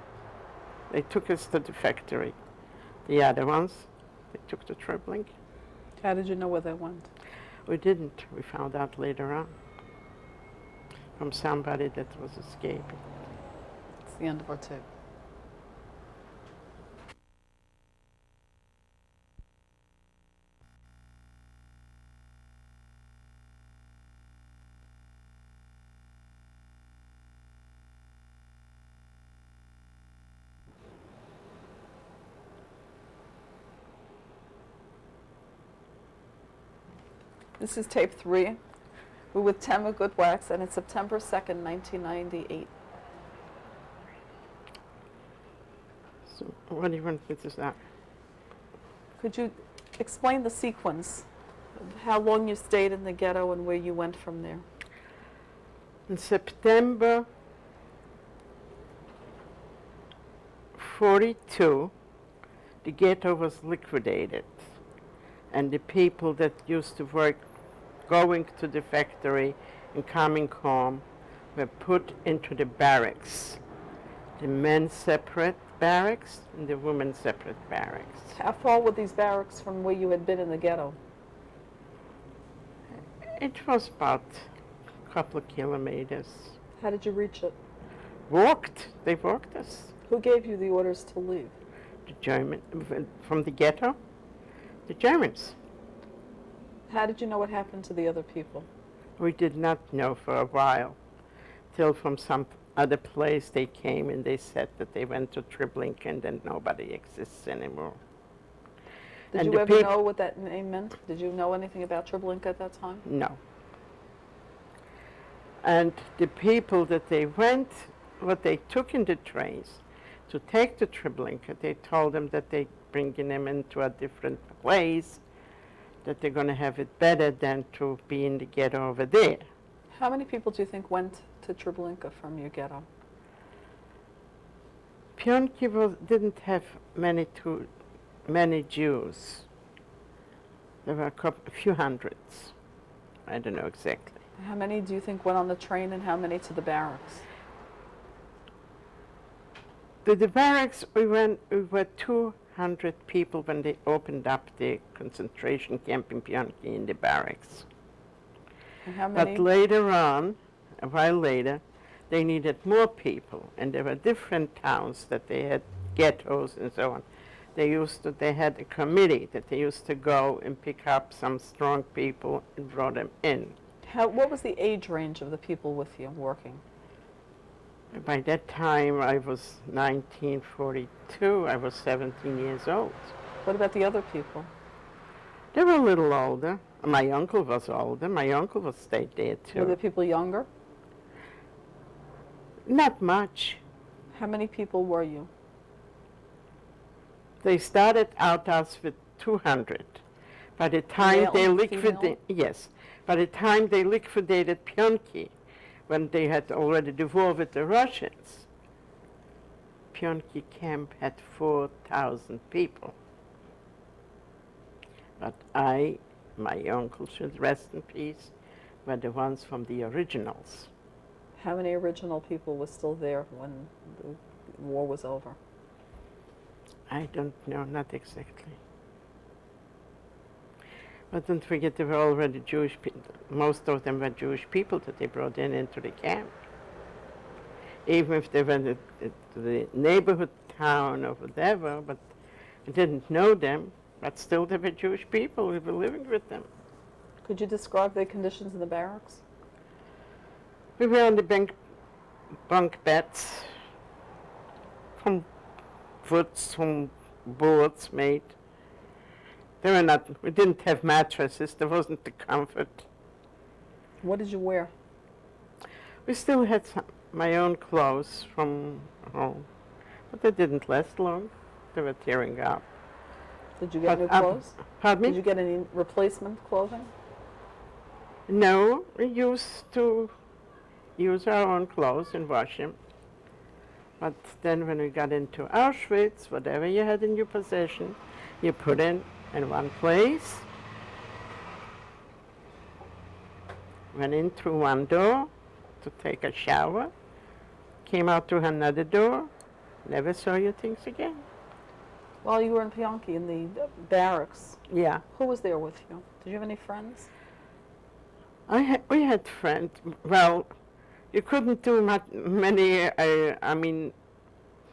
They took us to the factory. The other ones, they took to Treblinka. How did you know where they went? We didn't. We found out later on from somebody that was escaping. It's the end of our tape. This is tape 3. We're with Tema Gutwaks, and it's September 2nd, 1998. So what do you want with this? Could you explain the sequence of how long you stayed in the ghetto and where you went from there? In September 42, the ghetto was liquidated, and the people that used to work going to the factory and coming home were put into the barracks. The men separate barracks and the women separate barracks. How far were these barracks from where you had been in the ghetto? It was about a couple of kilometers. How did you reach it? Walked. They walked us. Who gave you the orders to leave? The German from the ghetto. The Germans. How did you know what happened to the other people? We did not know for a while, till from some other place they came and they said that they went to Treblinka and then nobody exists anymore. Did And you the ever know what that name meant? Did you know anything about Treblinka at that time? No. And the people that they went, what they took in the trains to take to Treblinka, they told them that they bringing them into a different place, that they're going to have it better than to be in the ghetto over there. How many people do you think went to Treblinka from your ghetto? Pionki didn't have many Jews. There were a few hundreds. I don't know exactly. How many do you think went on the train and how many to the barracks? To the barracks, we were 200 people when they opened up the concentration camp in Pionki in the barracks. And how many? But later on, a while later, they needed more people, and there were different towns that they had ghettos and so on. They had a committee that they used to go and pick up some strong people and brought them in. What was the age range of the people with you working? By that time, I was 1942. I was 17 years old. What about the other people? They were a little older. My uncle was older. My uncle was stayed there too. Were the people younger? Not much. How many people were you? They started out us with 200. By the time Male they and liquidated, yes, by the time they liquidated Pionki, when they had already the war with the Russians, Pionki camp had 4,000 people. But my uncle, should rest in peace, were the ones from the originals. How many original people were still there when the war was over? I don't know, not exactly. But don't forget, there were already Jewish people. Most of them were Jewish people that they brought into the camp. Even if they went to the neighborhood town or whatever, but I didn't know them, but still they were Jewish people. We were living with them. Could you describe the conditions in the barracks? We were on the bunk beds, from woods, from boards made. We didn't have mattresses. There wasn't the comfort. What did you wear? We still had my own clothes from home, but they didn't last long. They were tearing up. Did you get But, new clothes? Pardon me? Did you get any replacement clothing? No, we used to use our own clothes and wash them. But then when we got into Auschwitz, whatever you had in your possession, you put in one place, went in through one door to take a shower, came out through another door, never saw your things again. While you were in Pionki, in the barracks, Yeah. who was there with you? Did you have any friends? We had friends. Well, you couldn't do many,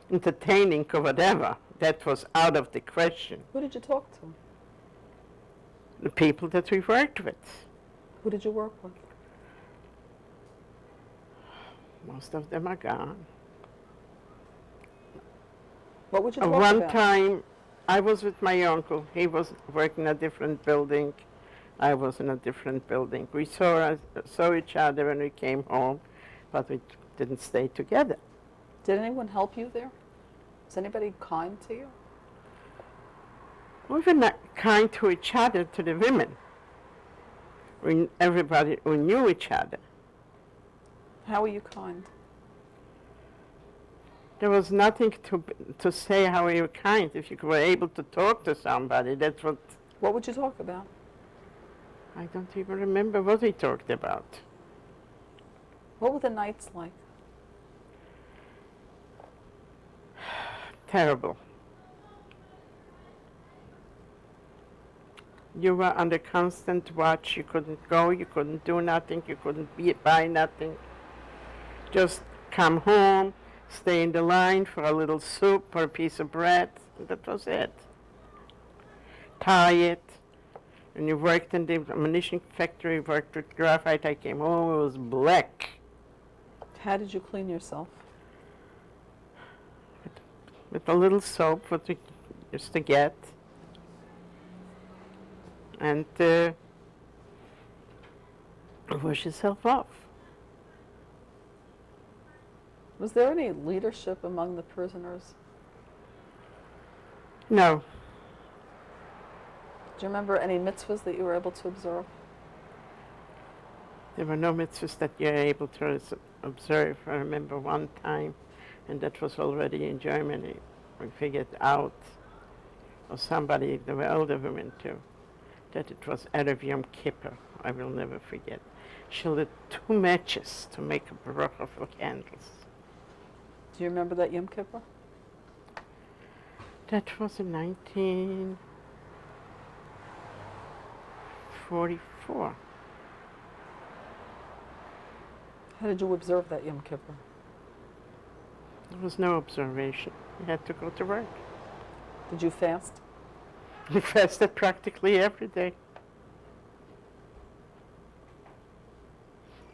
entertaining or whatever. That was out of the question. Who did you talk to? The people that we worked with. Who did you work with? Most of them are gone. What would you talk One about? time, I was with my uncle. He was working in a different building. I was in a different building. We saw each other when we came home, but we didn't stay together. Did anyone help you there? Was anybody kind to you? We were not kind to each other, to the women. Everybody who knew each other. How were you kind? There was nothing to say how you were kind. If you were able to talk to somebody, that's what... What would you talk about? I don't even remember what we talked about. What were the nights like? Terrible. You were under constant watch. You couldn't go, you couldn't do nothing, you couldn't buy nothing. Just come home, stay in the line for a little soup or a piece of bread. That was it. Tired. When you worked in the ammunition factory, worked with graphite, I came home, it was black. How did you clean yourself? With a little soap, what we used to get. And wash yourself off. Was there any leadership among the prisoners? No. Do you remember any mitzvahs that you were able to observe? There were no mitzvahs that you were able to observe. I remember one time, and that was already in Germany. We figured out, or somebody, there were older women too, that it was Erev Yom Kippur. I will never forget. She lit 2 matches to make a bracha for candles. Do you remember that Yom Kippur? That was in 1944. How did you observe that Yom Kippur? There was no observation. You had to go to work. Did you fast? We fasted practically every day.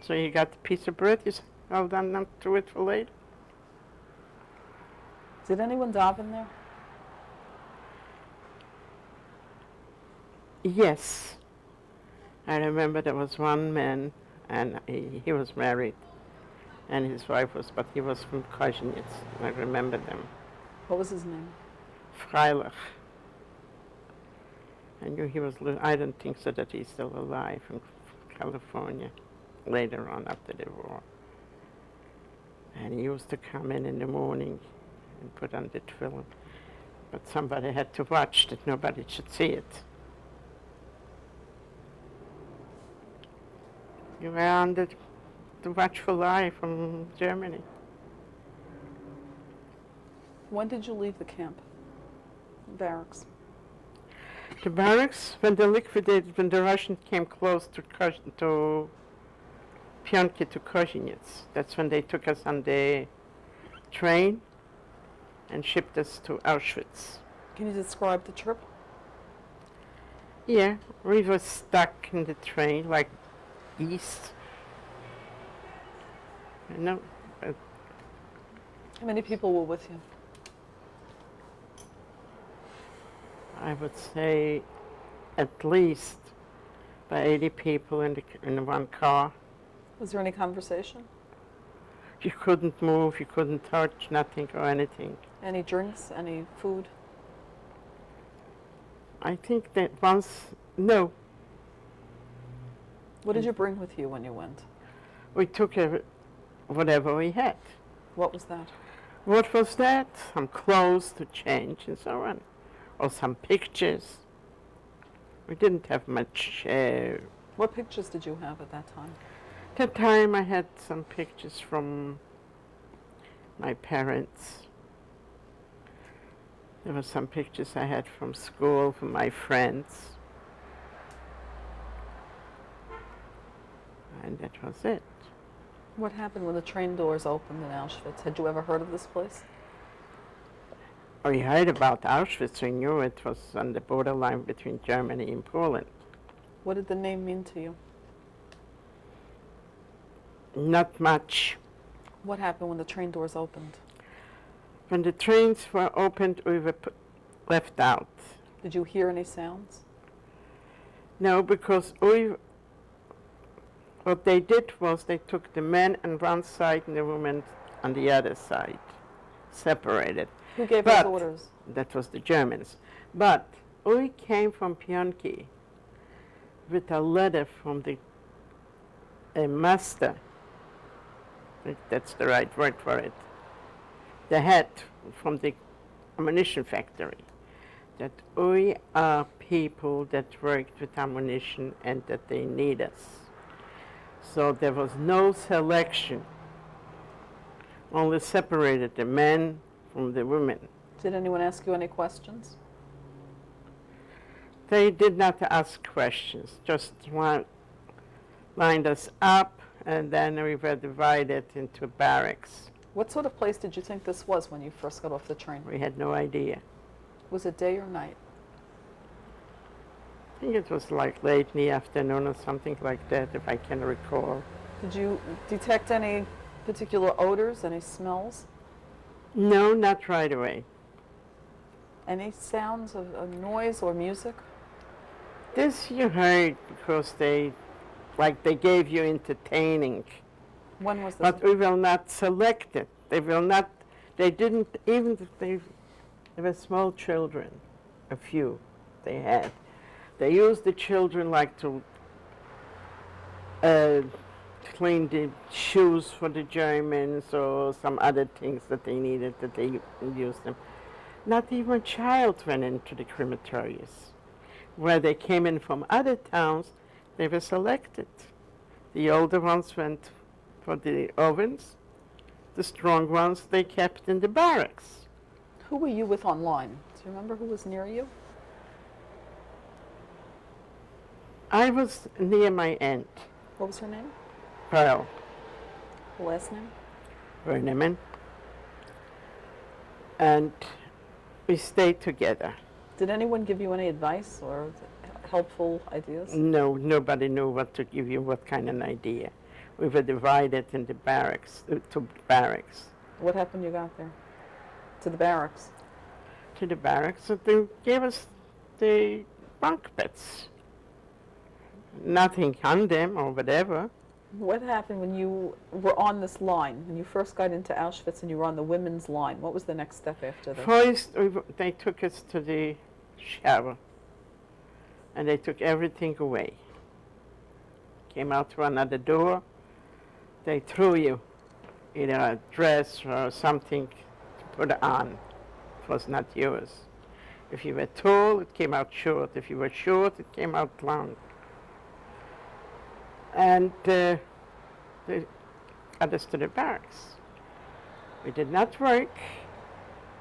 So you got the piece of bread, you said, hold on to it for later. Did anyone daven there? Yes. I remember there was one man, and he was married, and his wife was, but he was from Koschnitz. I remember them. What was his name? Freilich. I knew he was, I don't think so that he's still alive in California, later on after the war. And he used to come in the morning and put on the tefillin. But somebody had to watch that nobody should see it. You were on the the watchful eye from Germany. When did you leave the camp? Barracks. The barracks, when the Russians came close to Pionki to Kozhenets, that's when they took us on the train and shipped us to Auschwitz. Can you describe the trip? Yeah, we were stuck in the train, like east. You know, How many people were with you? I would say at least by 80 people in one car. Was there any conversation? You couldn't move, you couldn't touch nothing or anything. Any drinks? Any food? I think that no, What did you bring with you when you went? we took whatever we had. What was that? What was that? Some clothes to change and so on. Or some pictures. We didn't have much. What pictures did you have at that time? At that time I had some pictures from my parents. There were some pictures I had from school, from my friends. And that was it. What happened when the train doors opened in Auschwitz? Had you ever heard of this place? We heard about Auschwitz. We knew it was on the borderline between Germany and Poland. What did the name mean to you? Not much. What happened when the train doors opened? When the trains were opened, we were left out. Did you hear any sounds? No, because what they did was they took the men on one side and the women on the other side, separated. Who gave But- those orders? That was the Germans. But we came from Pionki with a letter from the master. I think that's the right word for it. The head from the ammunition factory. That we are people that worked with ammunition and that they need us. So there was no selection. Only separated the men from the women. Did anyone ask you any questions? They did not ask questions, just lined us up, and then we were divided into barracks. What sort of place did you think this was when you first got off the train? We had no idea. Was it day or night? I think it was like late in the afternoon or something like that, if I can recall. Did you detect any particular odors, any smells? No, not right away. Any sounds of noise or music? This you heard because they gave you entertaining. When was this? But we will not select it. They didn't, even if they were small children, a few they had. They used the children like to clean the shoes for the Germans or some other things that they needed that they used them. Not even a child went into the crematoriums. Where they came in from other towns, they were selected. The older ones went for the ovens. The strong ones they kept in the barracks. Who were you with online? Do you remember who was near you? I was near my aunt, What was her name? Pearl Her last name? Werneman, and we stayed together. Did anyone give you any advice or helpful ideas? No, nobody knew what to give you, what kind of idea. We were divided in the barracks, to barracks. What happened when you got there? To the barracks? To the barracks, so they gave us the bunk beds. Nothing on them or whatever. What happened when you were on this line? When you first got into Auschwitz and you were on the women's line, what was the next step after that? First, they took us to the shower, and they took everything away. Came out through another door. They threw you either a dress or something to put on. It was not yours. If you were tall, it came out short. If you were short, it came out long. And got us to the barracks. We did not work,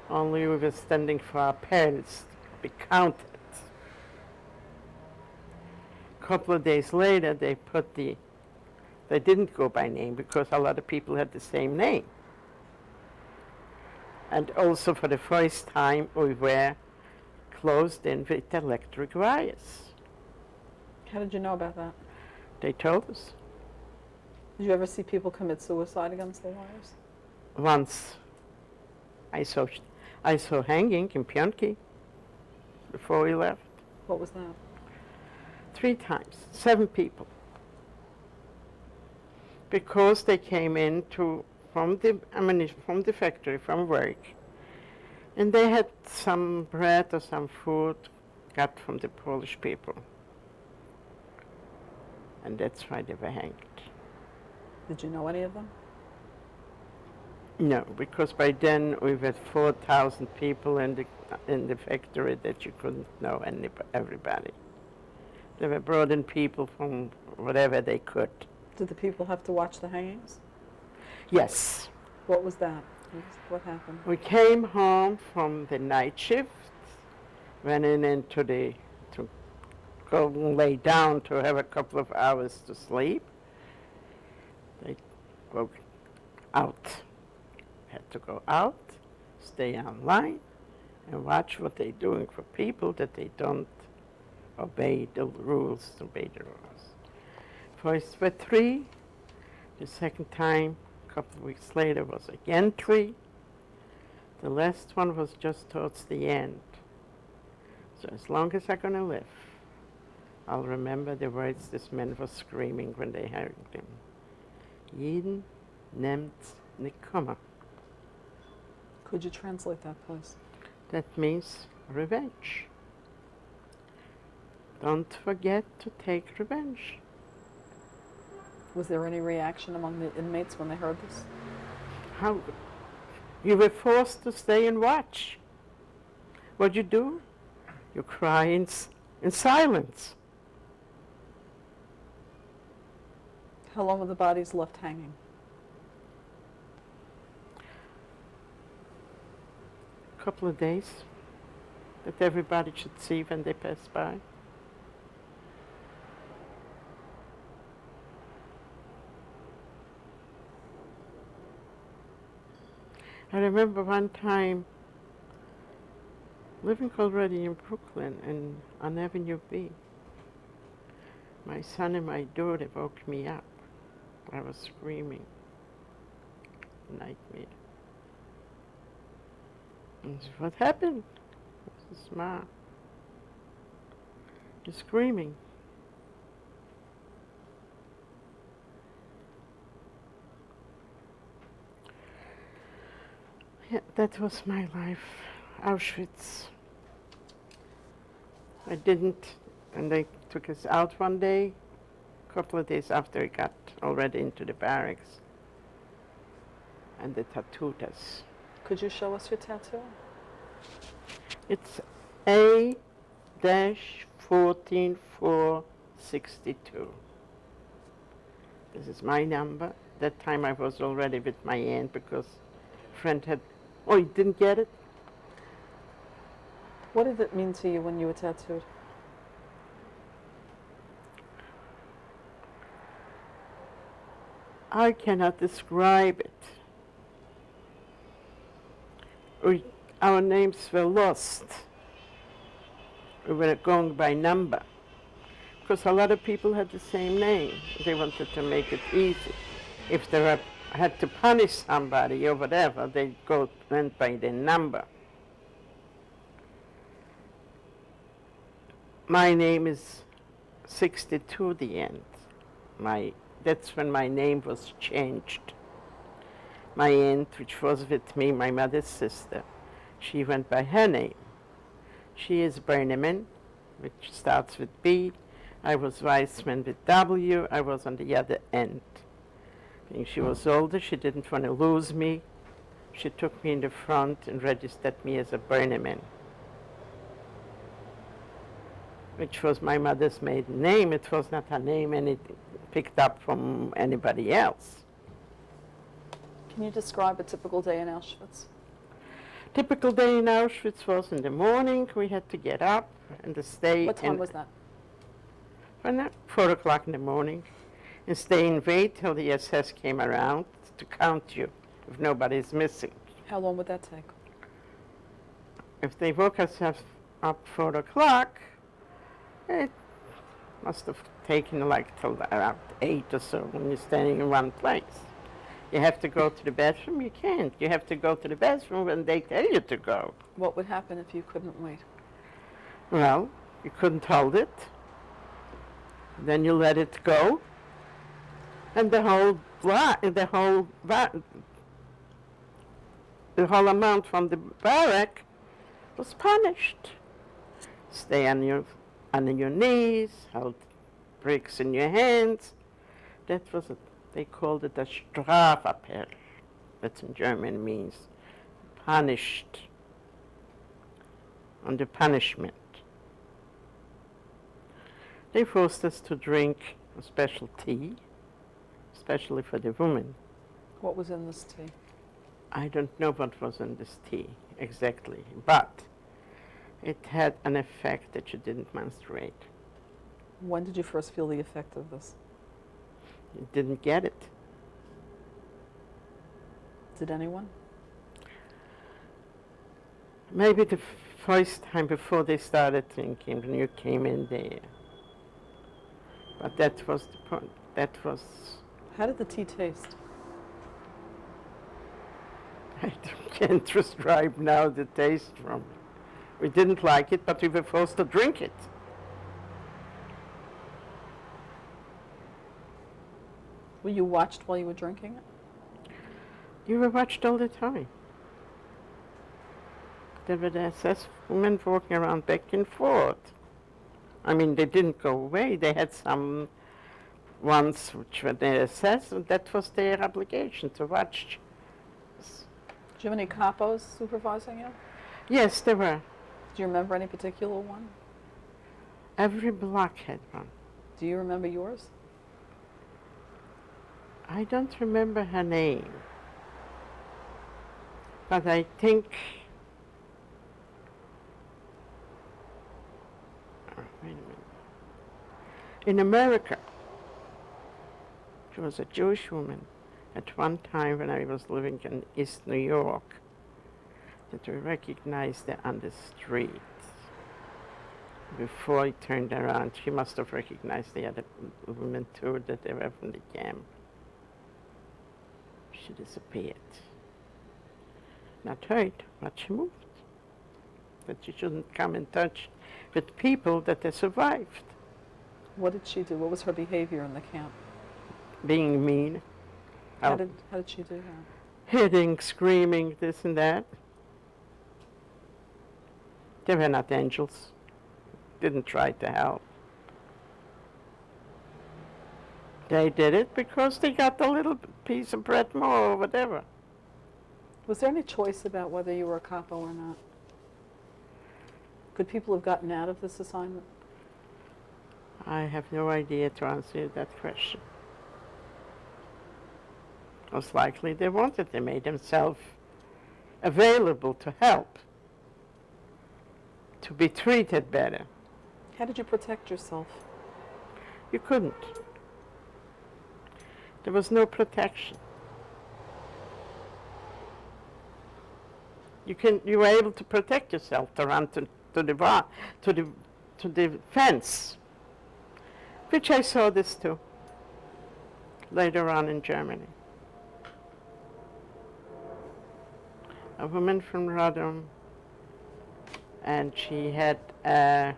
only we were standing for our parents to be counted. A couple of days later, they didn't go by name because a lot of people had the same name. And also for the first time, we were closed in with electric wires. How did you know about that? They told us. Did you ever see people commit suicide against the wires? Once I saw hanging in Pyeonggi before we left. What was that? 3 times, 7 people. Because they came in from the factory, from work, and they had some bread or some food got from the Polish people. And that's why they were hanged. Did you know any of them? No, because by then we had 4,000 people in the factory that you couldn't know everybody. They were brought in people from whatever they could. Did the people have to watch the hangings? Yes. What was that? What happened? We came home from the night shift, went to go and lay down to have a couple of hours to sleep. They go out. Had to go out, stay online, and watch what they're doing for people that they don't obey the rules. First were 3. The second time, a couple of weeks later, was again 3. The last one was just towards the end. So as long as I'm going to live, I'll remember the words this man was screaming when they hanged him. Jeden nimmt ne Kummer. Could you translate that, please? That means revenge. Don't forget to take revenge. Was there any reaction among the inmates when they heard this? How? You were forced to stay and watch. What'd you do? You cry in silence. How long were the bodies left hanging? A couple of days that everybody should see when they pass by. I remember one time living already in Brooklyn and on Avenue B. My son and my daughter woke me up. I was screaming. Nightmare. And I said, what happened? I said, Ma, you're screaming. Yeah, that was my life. Auschwitz. I didn't, and they took us out one day, a couple of days after we got already into the barracks, and they tattooed us. Could you show us your tattoo? It's A-14462. This is my number. That time I was already with my aunt because a friend had, oh, you didn't get it? What did it mean to you when you were tattooed? I cannot describe it. Our names were lost. We were going by number. Because a lot of people had the same name. They wanted to make it easy. If they had to punish somebody or whatever, they went by their number. My name is 62, the end. That's when my name was changed. My aunt, which was with me, my mother's sister, she went by her name. She is Berneman, which starts with B. I was Weissman with W. I was on the other end. When she was older, she didn't want to lose me. She took me in the front and registered me as a Berneman, which was my mother's maiden name. It was not her name, and it picked up from anybody else. Can you describe a typical day in Auschwitz? Typical day in Auschwitz was in the morning. We had to get up and stay. What time was that? 4 o'clock in the morning, and stay and wait till the SS came around to count you if nobody's missing. How long would that take? If they woke us up 4 o'clock, it must have taken like till around 8 or so when you're standing in one place. You have to go to the bathroom, you can't. You have to go to the bathroom when they tell you to go. What would happen if you couldn't wait? Well, you couldn't hold it. Then you let it go, and the whole amount from the barrack was punished. Stay on your knees, hold bricks in your hands. That was they called it a Strafappell. That in German means punished, under punishment. They forced us to drink a special tea, especially for the women. What was in this tea? I don't know what was in this tea exactly, but it had an effect that you didn't menstruate. When did you first feel the effect of this? You didn't get it. Did anyone? Maybe the first time before they started drinking, when you came in there. But that was the point. That was... How did the tea taste? I can't describe now the taste from it. We didn't like it, but we were forced to drink it. Were you watched while you were drinking it? You were watched all the time. There were the SS women walking around back and forth. I mean, they didn't go away. They had some ones which were the SS, and that was their obligation to watch. Did you have any capos supervising you? Yes, there were. Do you remember any particular one? Every block had one. Do you remember yours? I don't remember her name, but I think... wait a minute. In America, she was a Jewish woman at one time when I was living in East New York, that we recognized her on the street. Before he turned around, she must have recognized the other women too, that they were from the camp. She disappeared. Not hurt, but she moved. That she shouldn't come in touch with people that they survived. What did she do? What was her behavior in the camp? Being mean. How did she do that? Hitting, screaming, this and that. They were not angels. Didn't try to help. They did it because they got a little piece of bread more or whatever. Was there any choice about whether you were a capo or not? Could people have gotten out of this assignment? I have no idea to answer that question. Most likely they wanted. They made themselves available to help, to be treated better. How did you protect yourself? You couldn't. There was no protection. You were able to protect yourself to run to the fence, which I saw this too later on in Germany. A woman from Rodham, and she had a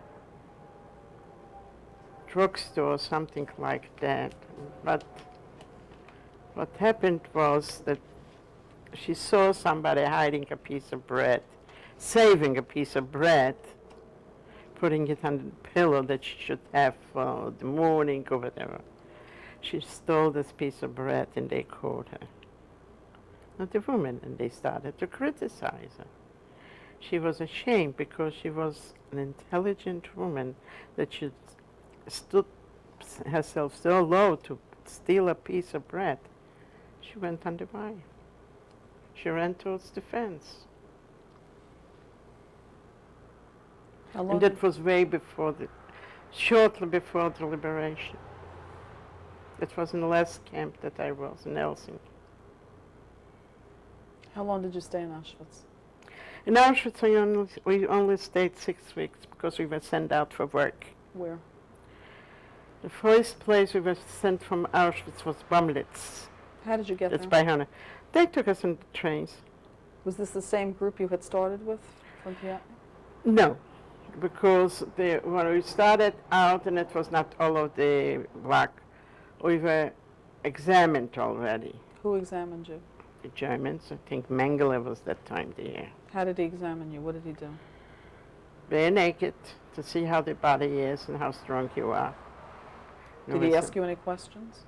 drugstore, something like that. But what happened was that she saw somebody hiding a piece of bread, saving a piece of bread, putting it on the pillow that she should have for the morning or whatever. She stole this piece of bread and they caught her. Not the woman, and they started to criticize her. She was ashamed because she was an intelligent woman that she stood herself so low to steal a piece of bread. She went under fire. She ran towards the fence. How long And that was shortly before the liberation. It was in the last camp that I was, in Helsinki. How long did you stay in Auschwitz? In Auschwitz, we only stayed 6 weeks because we were sent out for work. Where? The first place we were sent from Auschwitz was Bamlitz. How did you get That's there? by Hana. They took us on the trains. Was this the same group you had started with from Vietnam? No, because when we started out, and it was not all of the black, we were examined already. Who examined you? The Germans, I think Mengele was that time there. How did he examine you? What did he do? Bare naked to see how the body is and how strong you are. Did he ask you any questions?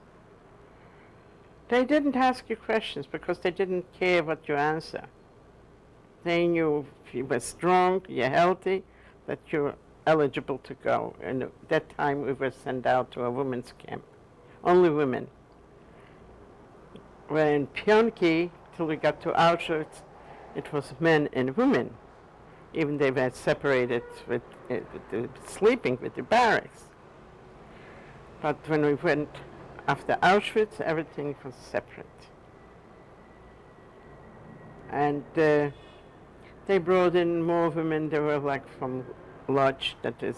They didn't ask you questions because they didn't care what you answer. They knew if you were strong, you're healthy, that you're eligible to go. And at that time we were sent out to a women's camp. Only women. Where in Pyeonggi, till we got to Auschwitz, it was men and women. Even they were separated with sleeping with the barracks. But when we went after Auschwitz, everything was separate. And they brought in more women. They were like from Lodz, that is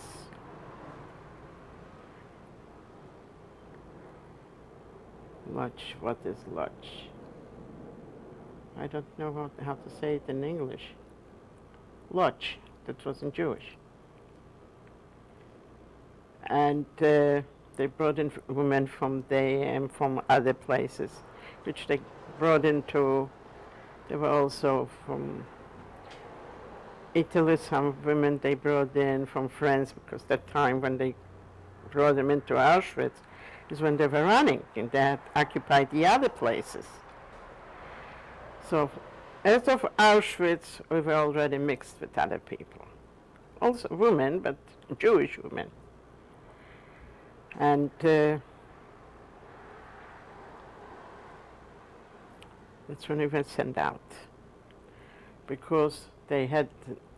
Lodz. What is Lodz? I don't know how to say it in English. Lodz, that wasn't Jewish. And they brought in women from there and from other places, which they brought into. There were also from Italy, some women they brought in from France, because that time when they brought them into Auschwitz is when they were running and they had occupied the other places. So as of Auschwitz, we were already mixed with other people. Also women, but Jewish women. And that's when we were sent out, because they had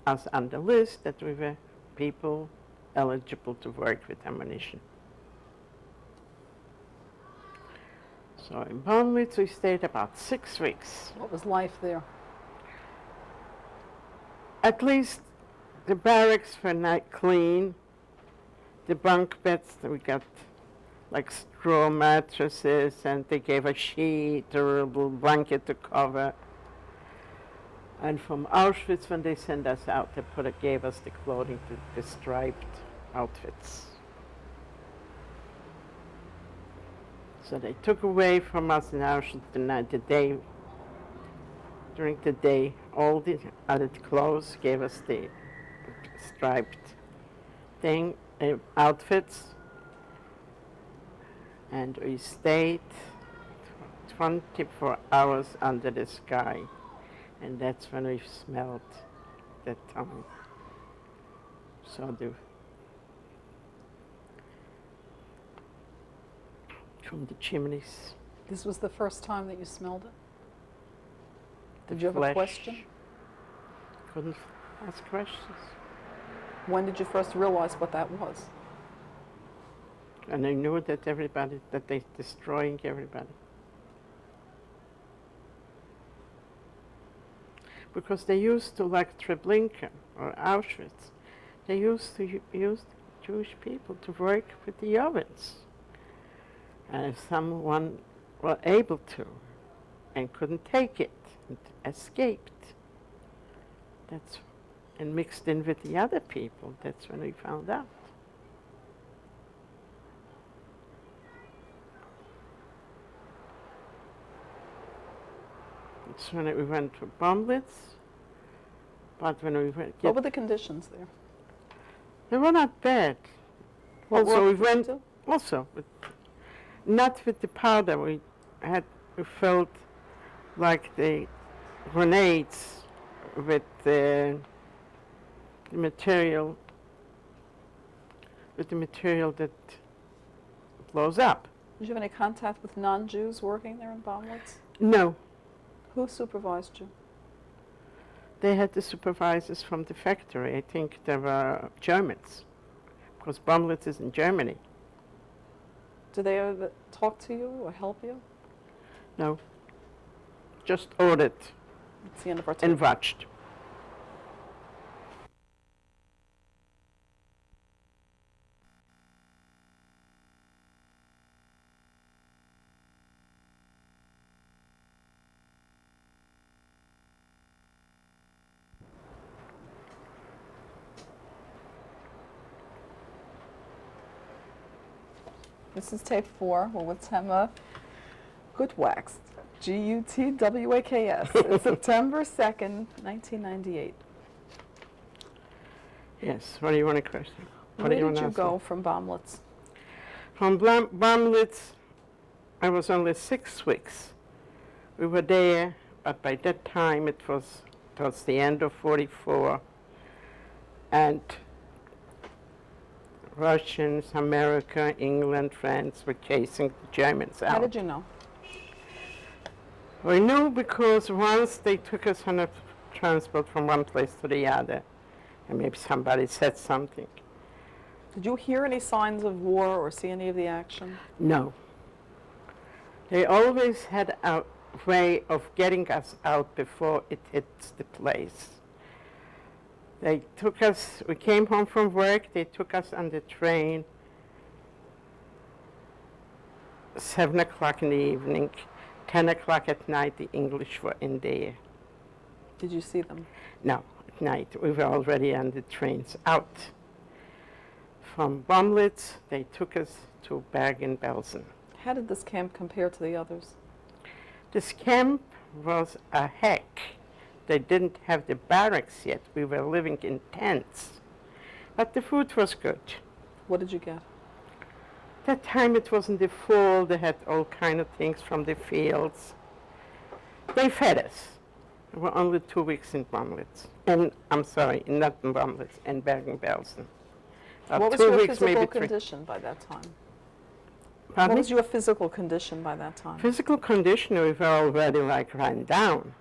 us on the list that we were people eligible to work with ammunition. So in Bonwitz we stayed about 6 weeks. What was life there? At least the barracks were not clean. The bunk beds, we got like straw mattresses, and they gave a sheet or a little blanket to cover. And from Auschwitz, when they sent us out, they gave us the clothing, the striped outfits. So they took away from us in Auschwitz during the day, all the other clothes, gave us the striped thing, outfits, and we stayed 24 hours under the sky, and that's when we smelled that tongue. So from the chimneys. This was the first time that you smelled it? The Did you have a flesh. question? Couldn't ask questions. When did you first realize what that was? And I knew that they're destroying everybody. Because they used to, like Treblinka or Auschwitz, they used to use Jewish people to work with the ovens. And if someone were able to and couldn't take it and escaped, and mixed in with the other people, that's when we found out. That's when we went to Bomblitz, but when we went... What were the conditions there? They were not bad. What Also, we work did you went... do? Also, not with the powder. We felt like the grenades with the material that blows up. Did you have any contact with non-Jews working there in Baumwitz? No, Who supervised you? They had the supervisors from the factory. I think they were Germans, because Bomlitz is in Germany. Did they ever talk to you or help you? No, just ordered That's the end of our and tape. watched. This is tape 4. We're with Tema Gutwaks, Gutwaks. It's September 2nd, 1998. Yes, what do you want to question? Where did you go from Bomlitz? From Bomlitz, I was only 6 weeks. We were there, but by that time it was towards the end of 44, and Russians, America, England, France were chasing the Germans out. How did you know? We knew because once they took us on a transport from one place to the other, and maybe somebody said something. Did you hear any signs of war or see any of the action? No. They always had a way of getting us out before it hits the place. They took us, we came home from work, they took us on the train 7 o'clock in the evening, 10 o'clock at night, the English were in there. Did you see them? No, at night, we were already on the trains out. From Bomlitz, they took us to Bergen-Belsen. How did this camp compare to the others? This camp was a heck. They didn't have the barracks yet. We were living in tents. But the food was good. What did you get? That time it was in the fall. They had all kind of things from the fields. They fed us. We were only 2 weeks in Bomlitz. And I'm sorry, not in Bomlitz, in Bergen-Belsen. What was 2 your weeks, maybe physical 3. condition by that time? Pardon What me? was your physical condition by that time? Physical condition, we were already like run down.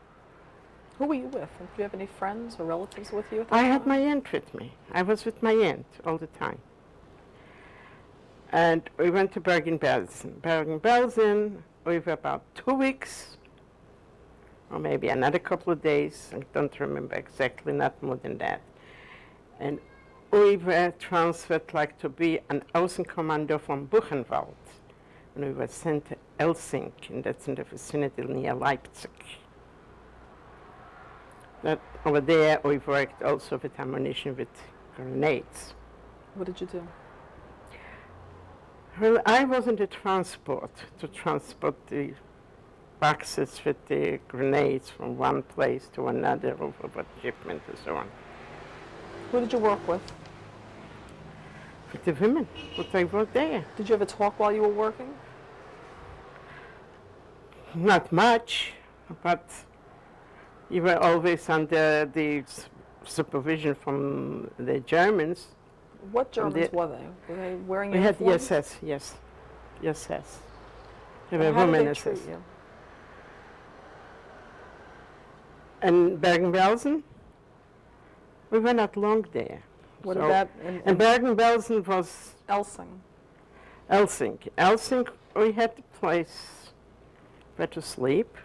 Who were you with? Did you have any friends or relatives with you at that I time? had my aunt with me. I was with my aunt all the time. And we went to Bergen-Belsen. Bergen-Belsen, we were about 2 weeks, or maybe another couple of days. I don't remember exactly, not more than that. And we were transferred like to be an Außenkommando from Buchenwald. And we were sent to Elsing, and that's in the vicinity near Leipzig. That over there, we worked also with ammunition, with grenades. What did you do? Well, I was in the transport to transport the boxes with the grenades from one place to another over shipment and so on. Who did you work with? With the women, but they were there. Did you ever talk while you were working? Not much, but you were always under the supervision from the Germans. What Germans were they? Were they wearing We had uniforms? SS, yes. SS. They were And how did women they SS. treat you? And Bergen-Belsen, we were not long there. What So- about And Bergen-Belsen was Elsing? Elsing. Elsing, we had the place where to sleep.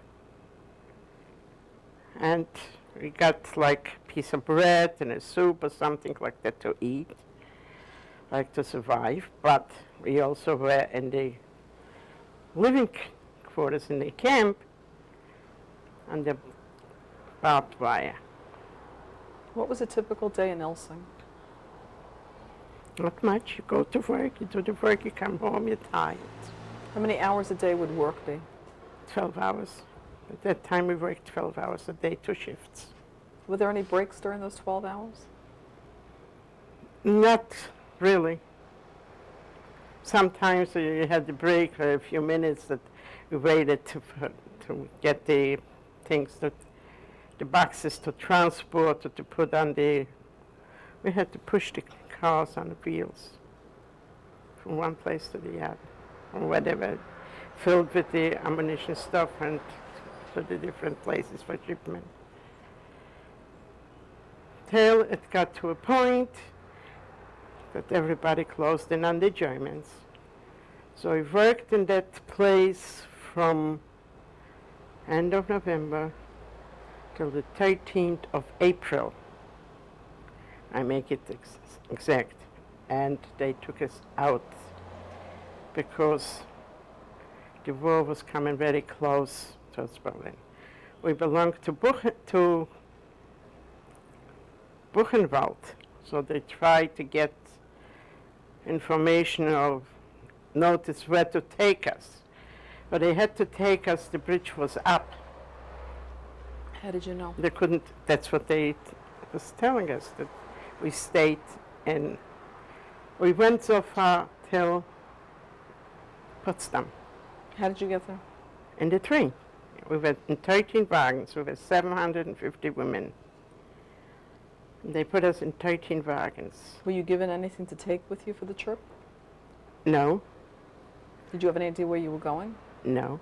And we got like a piece of bread and a soup or something like that to eat, like to survive. But we also were in the living quarters in the camp under barbed wire. What was a typical day in Elsing? Not much. You go to work, you do the work, you come home, you're tired. How many hours a day would work be? 12 hours. At that time we worked 12 hours a day, 2 shifts. Were there any breaks during those 12 hours? Not really. Sometimes you had the break for a few minutes that we waited to get the things, that the boxes to transport or to put on the, we had to push the cars on the wheels from one place to the other, or whatever, filled with the ammunition stuff and to the different places for shipment. Till it got to a point that everybody closed in on the Germans. So I worked in that place from end of November till the 13th of April. I make it exact. And they took us out because the war was coming very close towards Berlin. We belonged to Buchenwald, so they tried to get information or notice where to take us. But they had to take us, the bridge was up. How did you know? They couldn't, that's what they was telling us, that we stayed in, we went so far till Potsdam How did you get there? in the train. We were in 13 wagons, we were 750 women. They put us in 13 wagons. Were you given anything to take with you for the trip? No, Did you have any idea where you were going? no.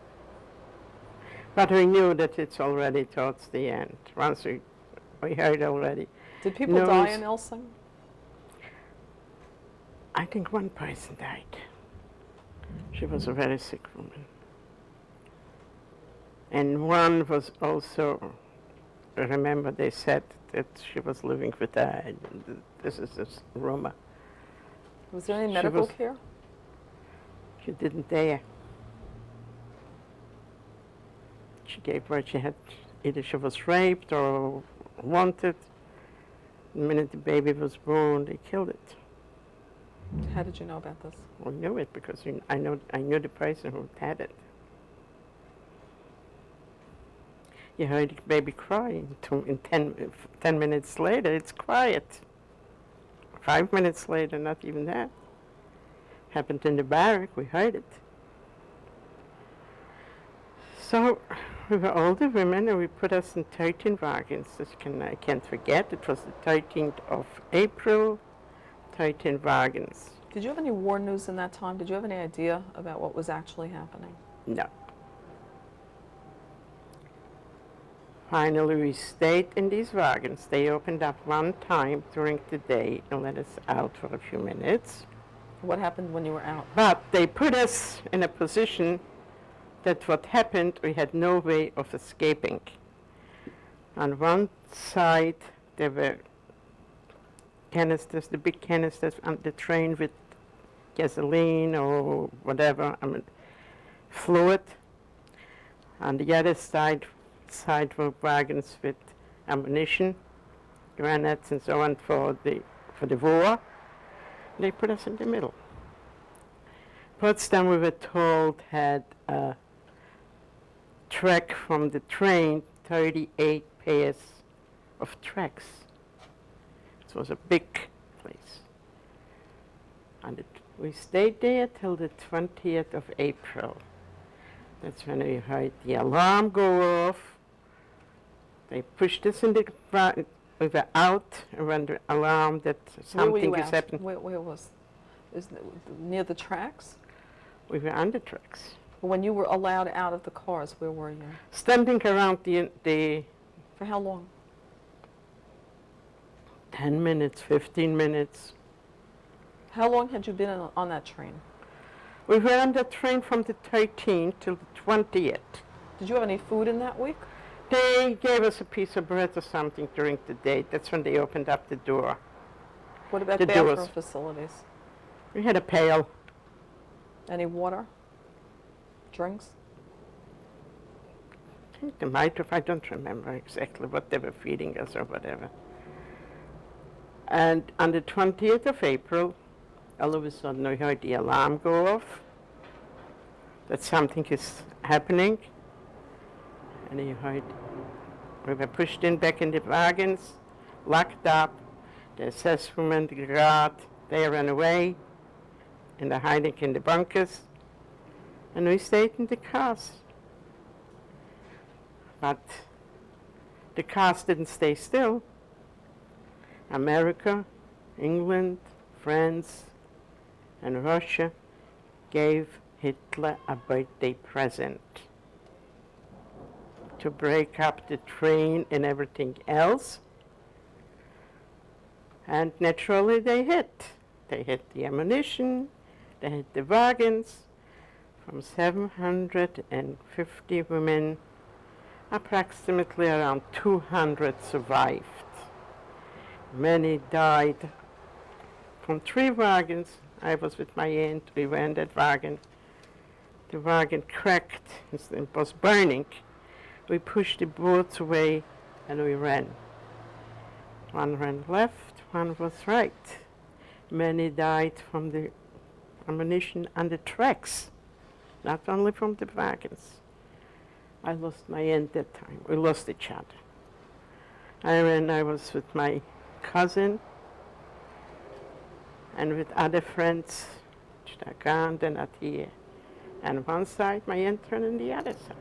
But we knew that it's already towards the end. Once we heard already. Did people No, die it's- in Elsing? I think one person died. She was a very sick woman. And one was also, I remember they said that she was living with her. This is this rumor. Was there any She medical was- care? She didn't dare. She gave what she had, either she was raped or wanted. The minute the baby was born, they killed it. How did you know about this? We knew it because I knew the person who had it. You heard the baby cry. In 10 minutes later, it's quiet. 5 minutes later, not even that. Happened in the barrack, we heard it. So we were older women and we put us in 13 wagons. I can't forget, it was the 13th of April, 13 wagons. Did you have any war news in that time? Did you have any idea about what was actually happening? No. Finally, we stayed in these wagons. They opened up one time during the day and let us out for a few minutes. What happened when you were out? But they put us in a position that what happened, we had no way of escaping. On one side, there were canisters, the big canisters on the train with gasoline or whatever, fluid. On the other side were wagons with ammunition, grenades and so on for the war. They put us in the middle. Potsdam, we were told, had a track from the train, 38 pairs of tracks. It was a big place. And we stayed there till the 20th of April. That's when we heard the alarm go off. They pushed us in the we were out when the alarm that Where were something you is out? happening. Where was? Near the tracks? We were on the tracks. When you were allowed out of the cars, where were you? Standing around the For how long? 10 minutes, 15 minutes. How long had you been on that train? We were on the train from the 13th till the 20th. Did you have any food in that week? They gave us a piece of bread or something during the day. That's when they opened up the door. What about The bathroom doors. facilities? We had a pail. Any water? Drinks? I think they might have, I don't remember exactly what they were feeding us or whatever. And on the 20th of April, all of a sudden we heard the alarm go off, that something is happening. And you heard, we were pushed in back in the wagons, locked up. The assessment, the guard, they ran away, and they're hiding in the bunkers. And we stayed in the cars. But the cars didn't stay still. America, England, France, and Russia gave Hitler a birthday present. to break up the train and everything else. And naturally they hit. They hit the ammunition, they hit the wagons. From 750 women, approximately around 200 survived. Many died from 3 wagons. I was with my aunt, we were in that wagon. The wagon cracked, it was burning. We pushed the boards away and we ran. One ran left, one was right. Many died from the ammunition on the tracks, not only from the wagons. I lost my aunt that time. We lost each other. I was with my cousin and with other friends, Stagand and Atia. And one side, my aunt turned on the other side.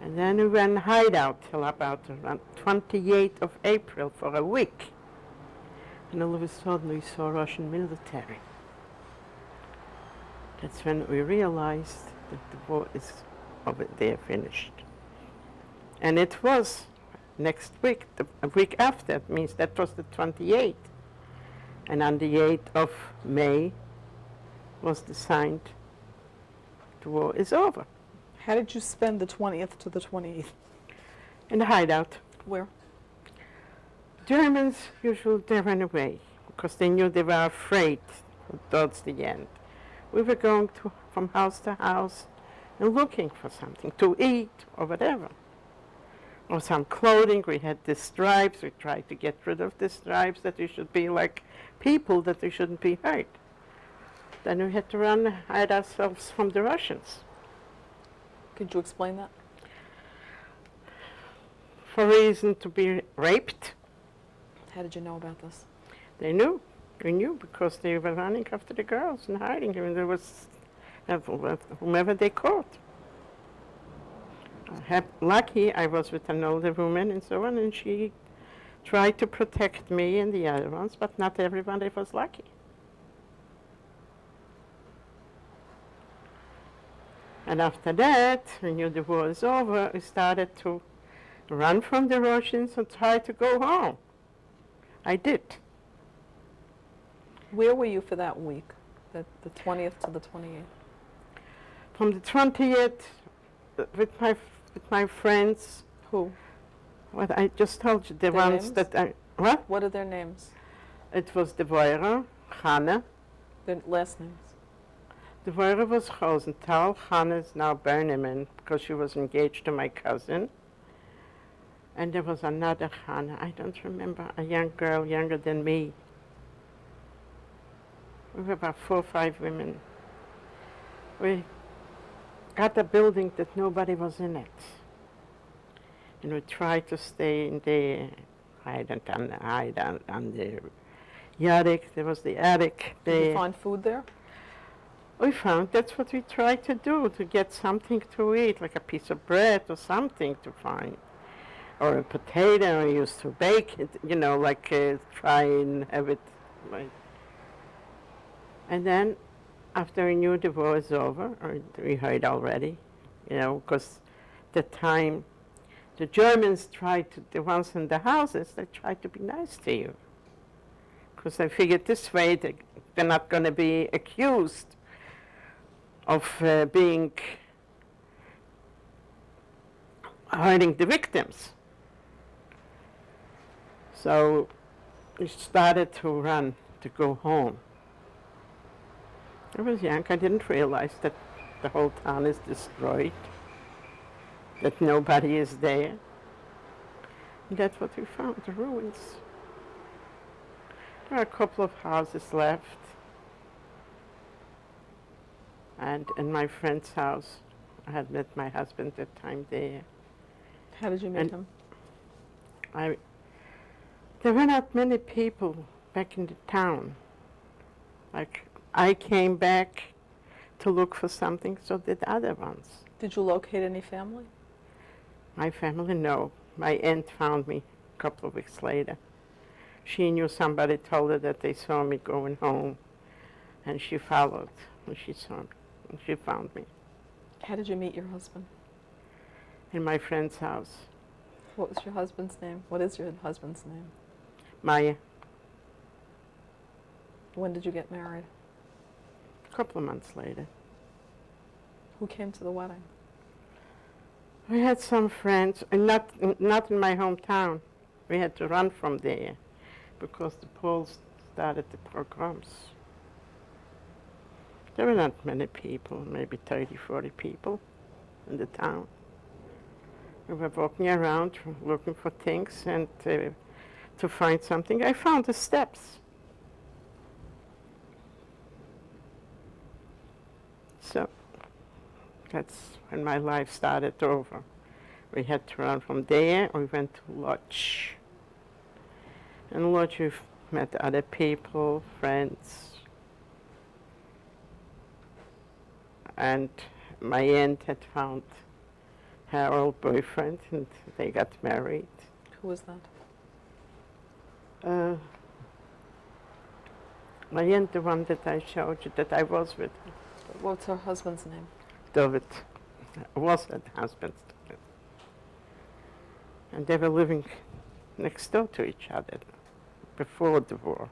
And then we went hideout till about around 28th of April for a week. And all of a sudden we saw Russian military. That's when we realized that the war is over there, finished. And it was next week, a week after, it means that was the 28th. And on the 8th of May was signed, the war is over. How did you spend the 20th to the 28th? In the hideout. Where? Germans usually they ran away because they knew they were afraid towards the end. We were going from house to house and looking for something to eat or whatever. Or some clothing. We had the stripes. We tried to get rid of the stripes, that we should be like people, that we shouldn't be hurt. Then we had to hide ourselves from the Russians. Could you explain that? For reason to be raped. How did you know about this? They knew. They knew because they were running after the girls and hiding. I mean, there was whomever they caught. Lucky I was with an older woman and so on, and she tried to protect me and the other ones, but not everybody was lucky. And after that, we knew the war is over, we started to run from the Russians and try to go home. I did. Where were you for that week, the 20th to the 28th? From the 20th, with my friends. Who? What I just told you, the Their ones names? that I, what? What are their names? It was the Devorah, Hannah. Their last names? The Devorah was Rosenthal. Hannah is now Berneman because she was engaged to my cousin. And there was another Hannah, I don't remember, a young girl younger than me. We were about 4 or 5 women. We got a building that nobody was in it. And we tried to stay in the, hide on the attic. There was the attic there. Did you find food there? We found that's what we tried to do, to get something to eat, like a piece of bread or something to find. Or a potato, we used to bake it, try and have it. Like. And then, after we knew the war was over, or we heard already, because the time the Germans tried to, the ones in the houses, they tried to be nice to you. Because they figured this way they're not going to be accused of being hurting the victims. So we started to run to go home. I was young. I didn't realize that the whole town is destroyed, that nobody is there. And that's what we found, the ruins. There are a couple of houses left. And in my friend's house, I had met my husband that time there. How did you meet him? There were not many people back in the town. Like, I came back to look for something, so did other ones. Did you locate any family? My family, no. My aunt found me a couple of weeks later. She knew somebody told her that they saw me going home, and she followed when she saw me, and she found me. How did you meet your husband? in my friend's house. What was your husband's name? What is your husband's name? Maya, When did you get married? a couple of months later. Who came to the wedding? We had some friends, and not in my hometown. We had to run from there because the Poles started the pogroms. There were not many people, maybe 30, 40 people in the town. We were walking around looking for things and to find something. I found the steps. So that's when my life started over. We had to run from there. We went to Lodge. In Lodge we've met other people, friends. And my aunt had found her old boyfriend and they got married. Who was that? My aunt, the one that I showed you, that I was with, What's her husband's name? David, was her husband. And they were living next door to each other before the war.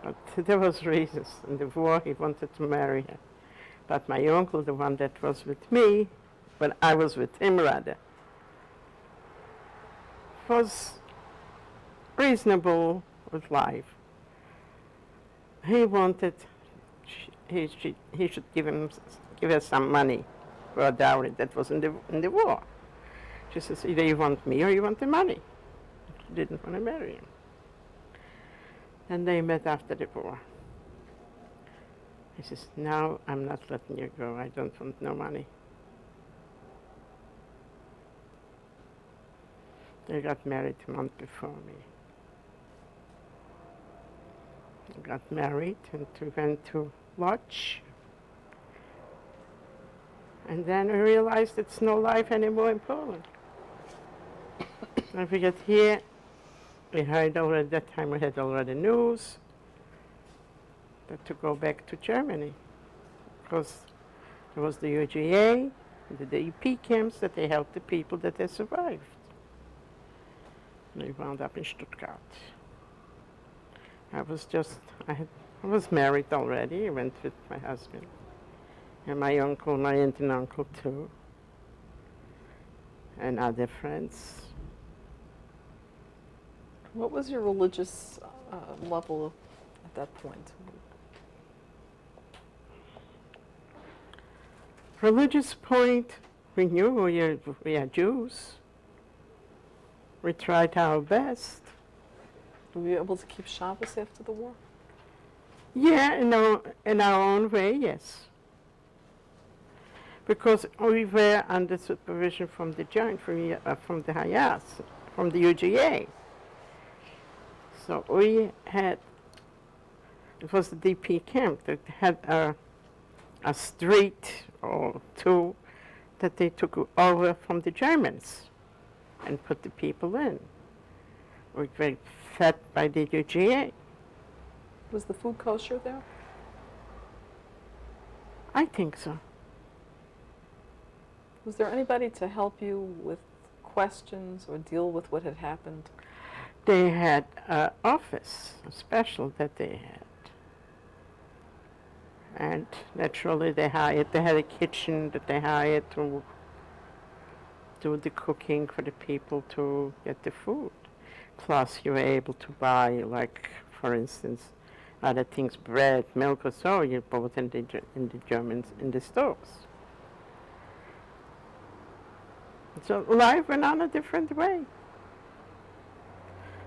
But there was reasons. In the war, he wanted to marry her. But my uncle, the one that was with me, when I was with him rather, was reasonable with life. He wanted, he should give her some money for a dowry that was in the war. She says, either you want me or you want the money. She didn't want to marry him. And they met after the war. He says, no, I'm not letting you go. I don't want no money. They got married a month before me. They got married and we went to Lodge. And then we realized it's no life anymore in Poland. And we got here, we heard already, that time we had already news that to go back to Germany. Because there was the UGA, the DEP camps that they helped the people that they survived. And we wound up in Stuttgart. I was married already. I went with my husband. And my uncle, my aunt and uncle too. And other friends. What was your religious level at that point? Religious point, we knew we are Jews. We tried our best. Were you able to keep Shabbos after the war? Yeah, in our own way, yes. Because we were under supervision from the joint, from the Hayas, from the UGA. So we had, it was the DP camp that had a street or two that they took over from the Germans and put the people in. We were fed by the UGA. Was the food kosher there? I think so. Was there anybody to help you with questions or deal with what had happened? They had an office, a special that they had. And naturally they had a kitchen that they hired to do the cooking for the people to get the food. Plus you were able to buy, like, for instance, other things, bread, milk or so, you bought in the Germans in the stores. So life went on a different way.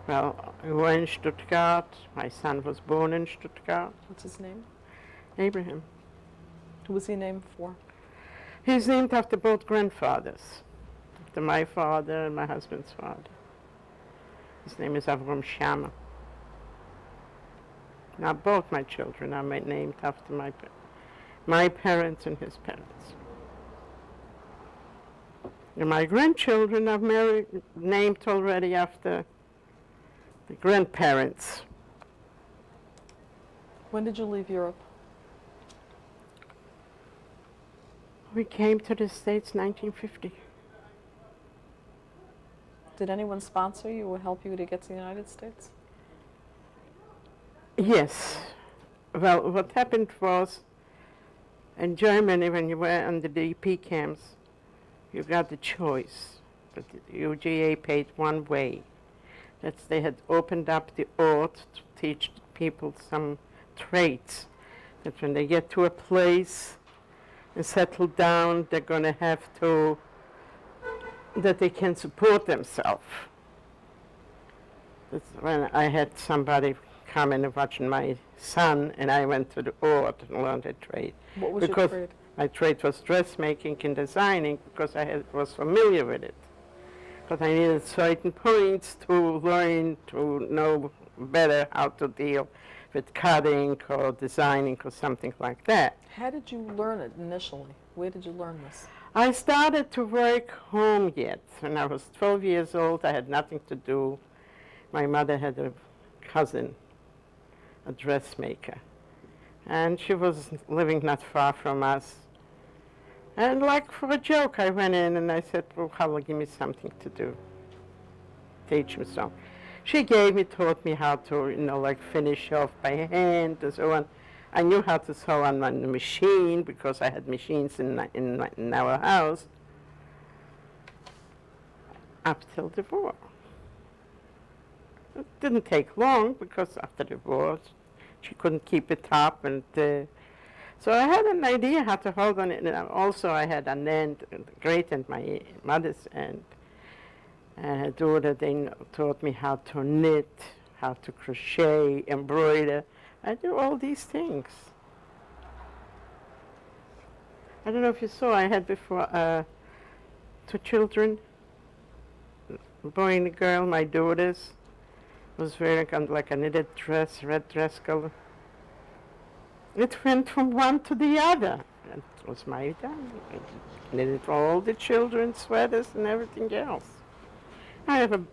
Well, we were in Stuttgart. My son was born in Stuttgart. What's his name? Abraham. Who was he named for? He's named after both grandfathers, after my father and my husband's father. His name is Avram Shama. Now both my children are named after my parents and his parents. And my grandchildren are named already after the grandparents. When did you leave Europe? We came to the States 1950. Did anyone sponsor you or help you to get to the United States? Yes. Well, what happened was, in Germany, when you were on the DP camps, you got the choice. But the UGA paid one way. That's they had opened up the art to teach people some trades. That when they get to a place and settle down, they're going to have to, that they can support themselves. That's when I had somebody come and watching my son, and I went to the art and learned a trade. What was your trade? My trade was dressmaking and designing because was familiar with it. Because I needed certain points to learn to know better how to deal with cutting or designing or something like that. How did you learn it initially? Where did you learn this? I started to work home yet. When I was 12 years old, I had nothing to do. My mother had a cousin, a dressmaker, and she was living not far from us. And like for a joke, I went in and I said, well, Hala, give me something to do. Teach me some. She taught me how to, like finish off by hand and so on. I knew how to sew on my machine because I had machines in our house up till the war. It didn't take long because after the war, she couldn't keep it up, and so I had an idea how to hold on it. And also I had an aunt, great aunt, my mother's aunt, and her daughter, they taught me how to knit, how to crochet, embroider. I do all these things. I don't know if you saw, I had before 2 children, a boy and a girl, my daughters. Was wearing kind of like a knitted dress, red dress color. It went from one to the other. It was my done. I knitted for all the children's sweaters and everything else. I have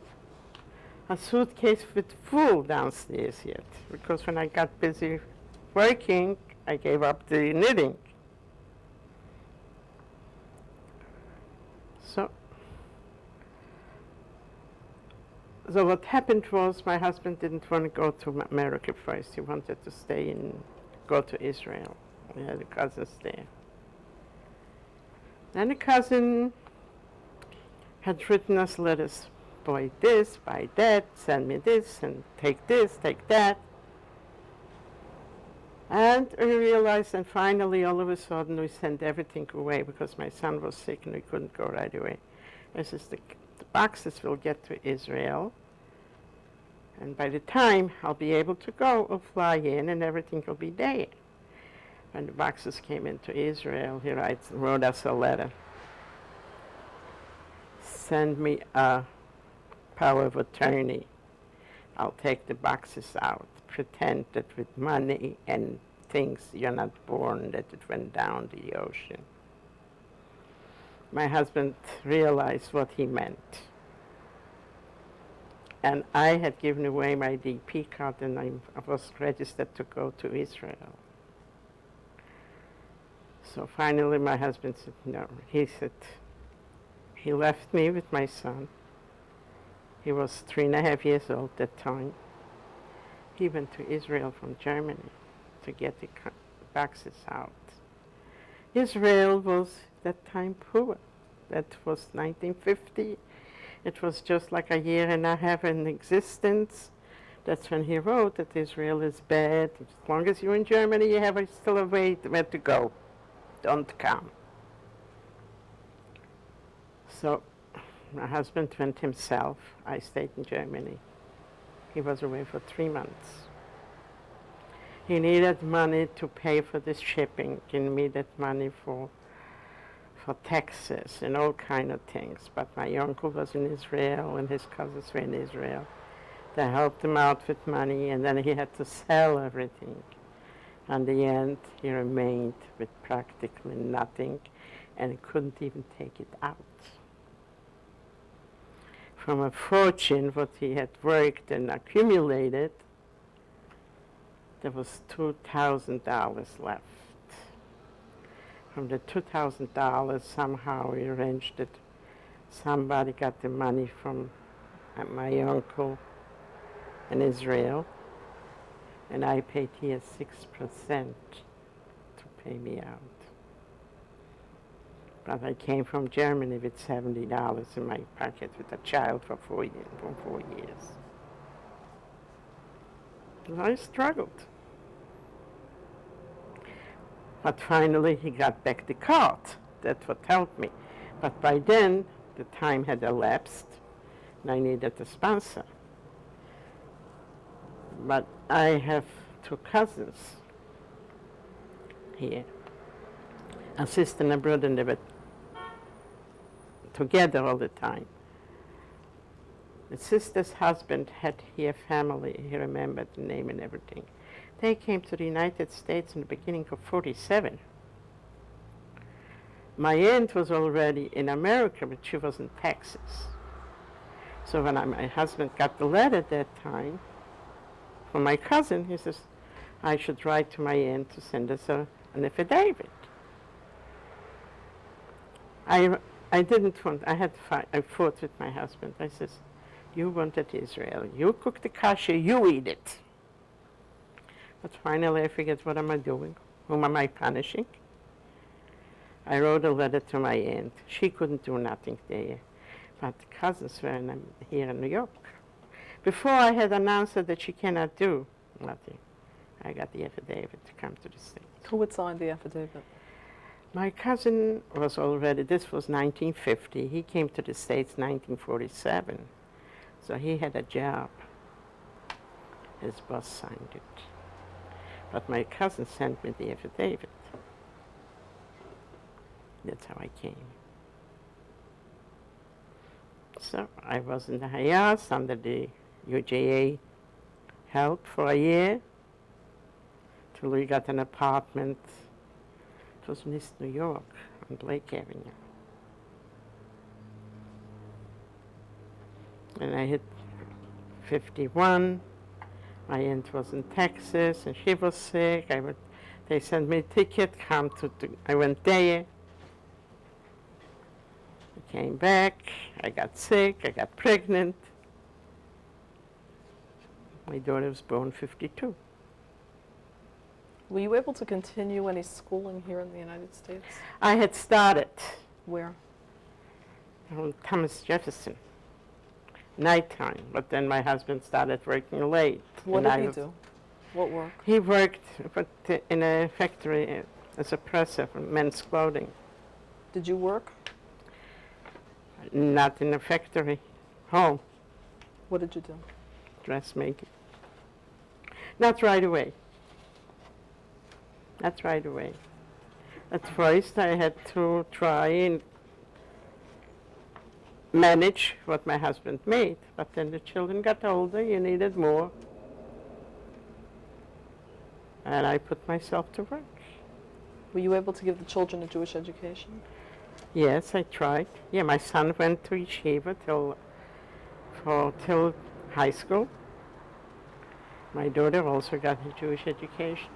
a suitcase with full downstairs yet, because when I got busy working, I gave up the knitting. So what happened was my husband didn't want to go to America first. He wanted to go to Israel. We had cousins there. Then a cousin had written us letters. Buy this, buy that, send me this, and take this, take that. And we realized, and finally, all of a sudden, we sent everything away because my son was sick and we couldn't go right away. This is the boxes will get to Israel, and by the time I'll be able to go, I'll fly in and everything will be there. When the boxes came into Israel, he wrote us a letter. Send me a power of attorney. I'll take the boxes out. Pretend that with money and things you're not born, that it went down the ocean. My husband realized what he meant. And I had given away my DP card and I was registered to go to Israel. So finally my husband said no. He left me with my son. He was 3.5 years old at that time. He went to Israel from Germany to get the boxes out. Israel was that time poor. That was 1950. It was just like 1.5 years in existence. That's when he wrote that Israel is bad. As long as you're in Germany, you have still a way where to go. Don't come. So my husband went himself. I stayed in Germany. He was away for 3 months. He needed money to pay for the shipping. He needed money for taxes and all kind of things. But my uncle was in Israel and his cousins were in Israel. They helped him out with money, and then he had to sell everything. In the end, he remained with practically nothing and couldn't even take it out. From a fortune, what he had worked and accumulated, there was $2,000 left. from the $2,000, somehow we arranged it. Somebody got the money from my uncle in Israel, and I paid here 6% to pay me out. But I came from Germany with $70 in my pocket with a child for 4 years. And I struggled. But finally he got back the card. That's what helped me. But by then, the time had elapsed, and I needed a sponsor. But I have 2 cousins here, a sister and a brother, and they were together all the time. The sister's husband had here family. He remembered the name and everything. They came to the United States in the beginning of '47. My aunt was already in America, but she was in Texas. So when my husband got the letter that time from my cousin, he says, I should write to my aunt to send us an affidavit. I didn't want, I fought with my husband. I says, you wanted Israel. You cook the kasher, you eat it. But finally I figured, what am I doing? Whom am I punishing? I wrote a letter to my aunt. She couldn't do nothing there. But the cousins were here in New York. Before I had announced her that she cannot do nothing, I got the affidavit to come to the States. Who would sign the affidavit? My cousin was already, this was 1950. He came to the States 1947. So he had a job. His boss signed it. But my cousin sent me the affidavit. That's how I came. So I was in the Hayas under the UJA help for a year till we got an apartment. It was in East New York on Blake Avenue. And I hit 51. My aunt was in Texas, and she was sick. They sent me a ticket, I went there. I came back, I got sick, I got pregnant. My daughter was born 52. Were you able to continue any schooling here in the United States? I had started Where? on Thomas Jefferson, nighttime, but then my husband started working late. What did he do? What work? He worked in a factory as a presser for men's clothing. Did you work? Not in a factory, home, What did you do? dressmaking. Not right away. Not right away. At first I had to try and manage what my husband made, but then the children got older, you needed more. And I put myself to work. Were you able to give the children a Jewish education? Yes, I tried. Yeah, my son went to yeshiva till high school. My daughter also got a Jewish education.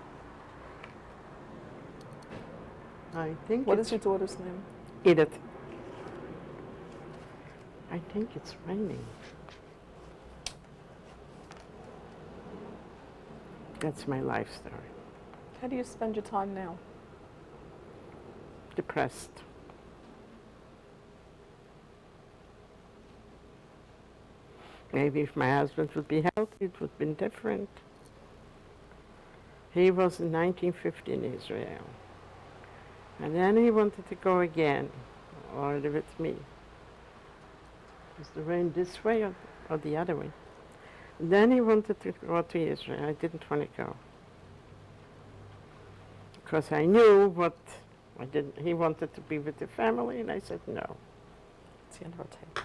I think What is your daughter's name? Edith. I think it's raining. That's my life story. How do you spend your time now? Depressed. Maybe if my husband would be healthy, it would have been different. He was in 1950 in Israel. And then he wanted to go again, or with me. Was the rain this way or the other way? Then he wanted to go to Israel. I didn't want to go. Because I knew he wanted to be with the family, and I said no. It's the end of our tape.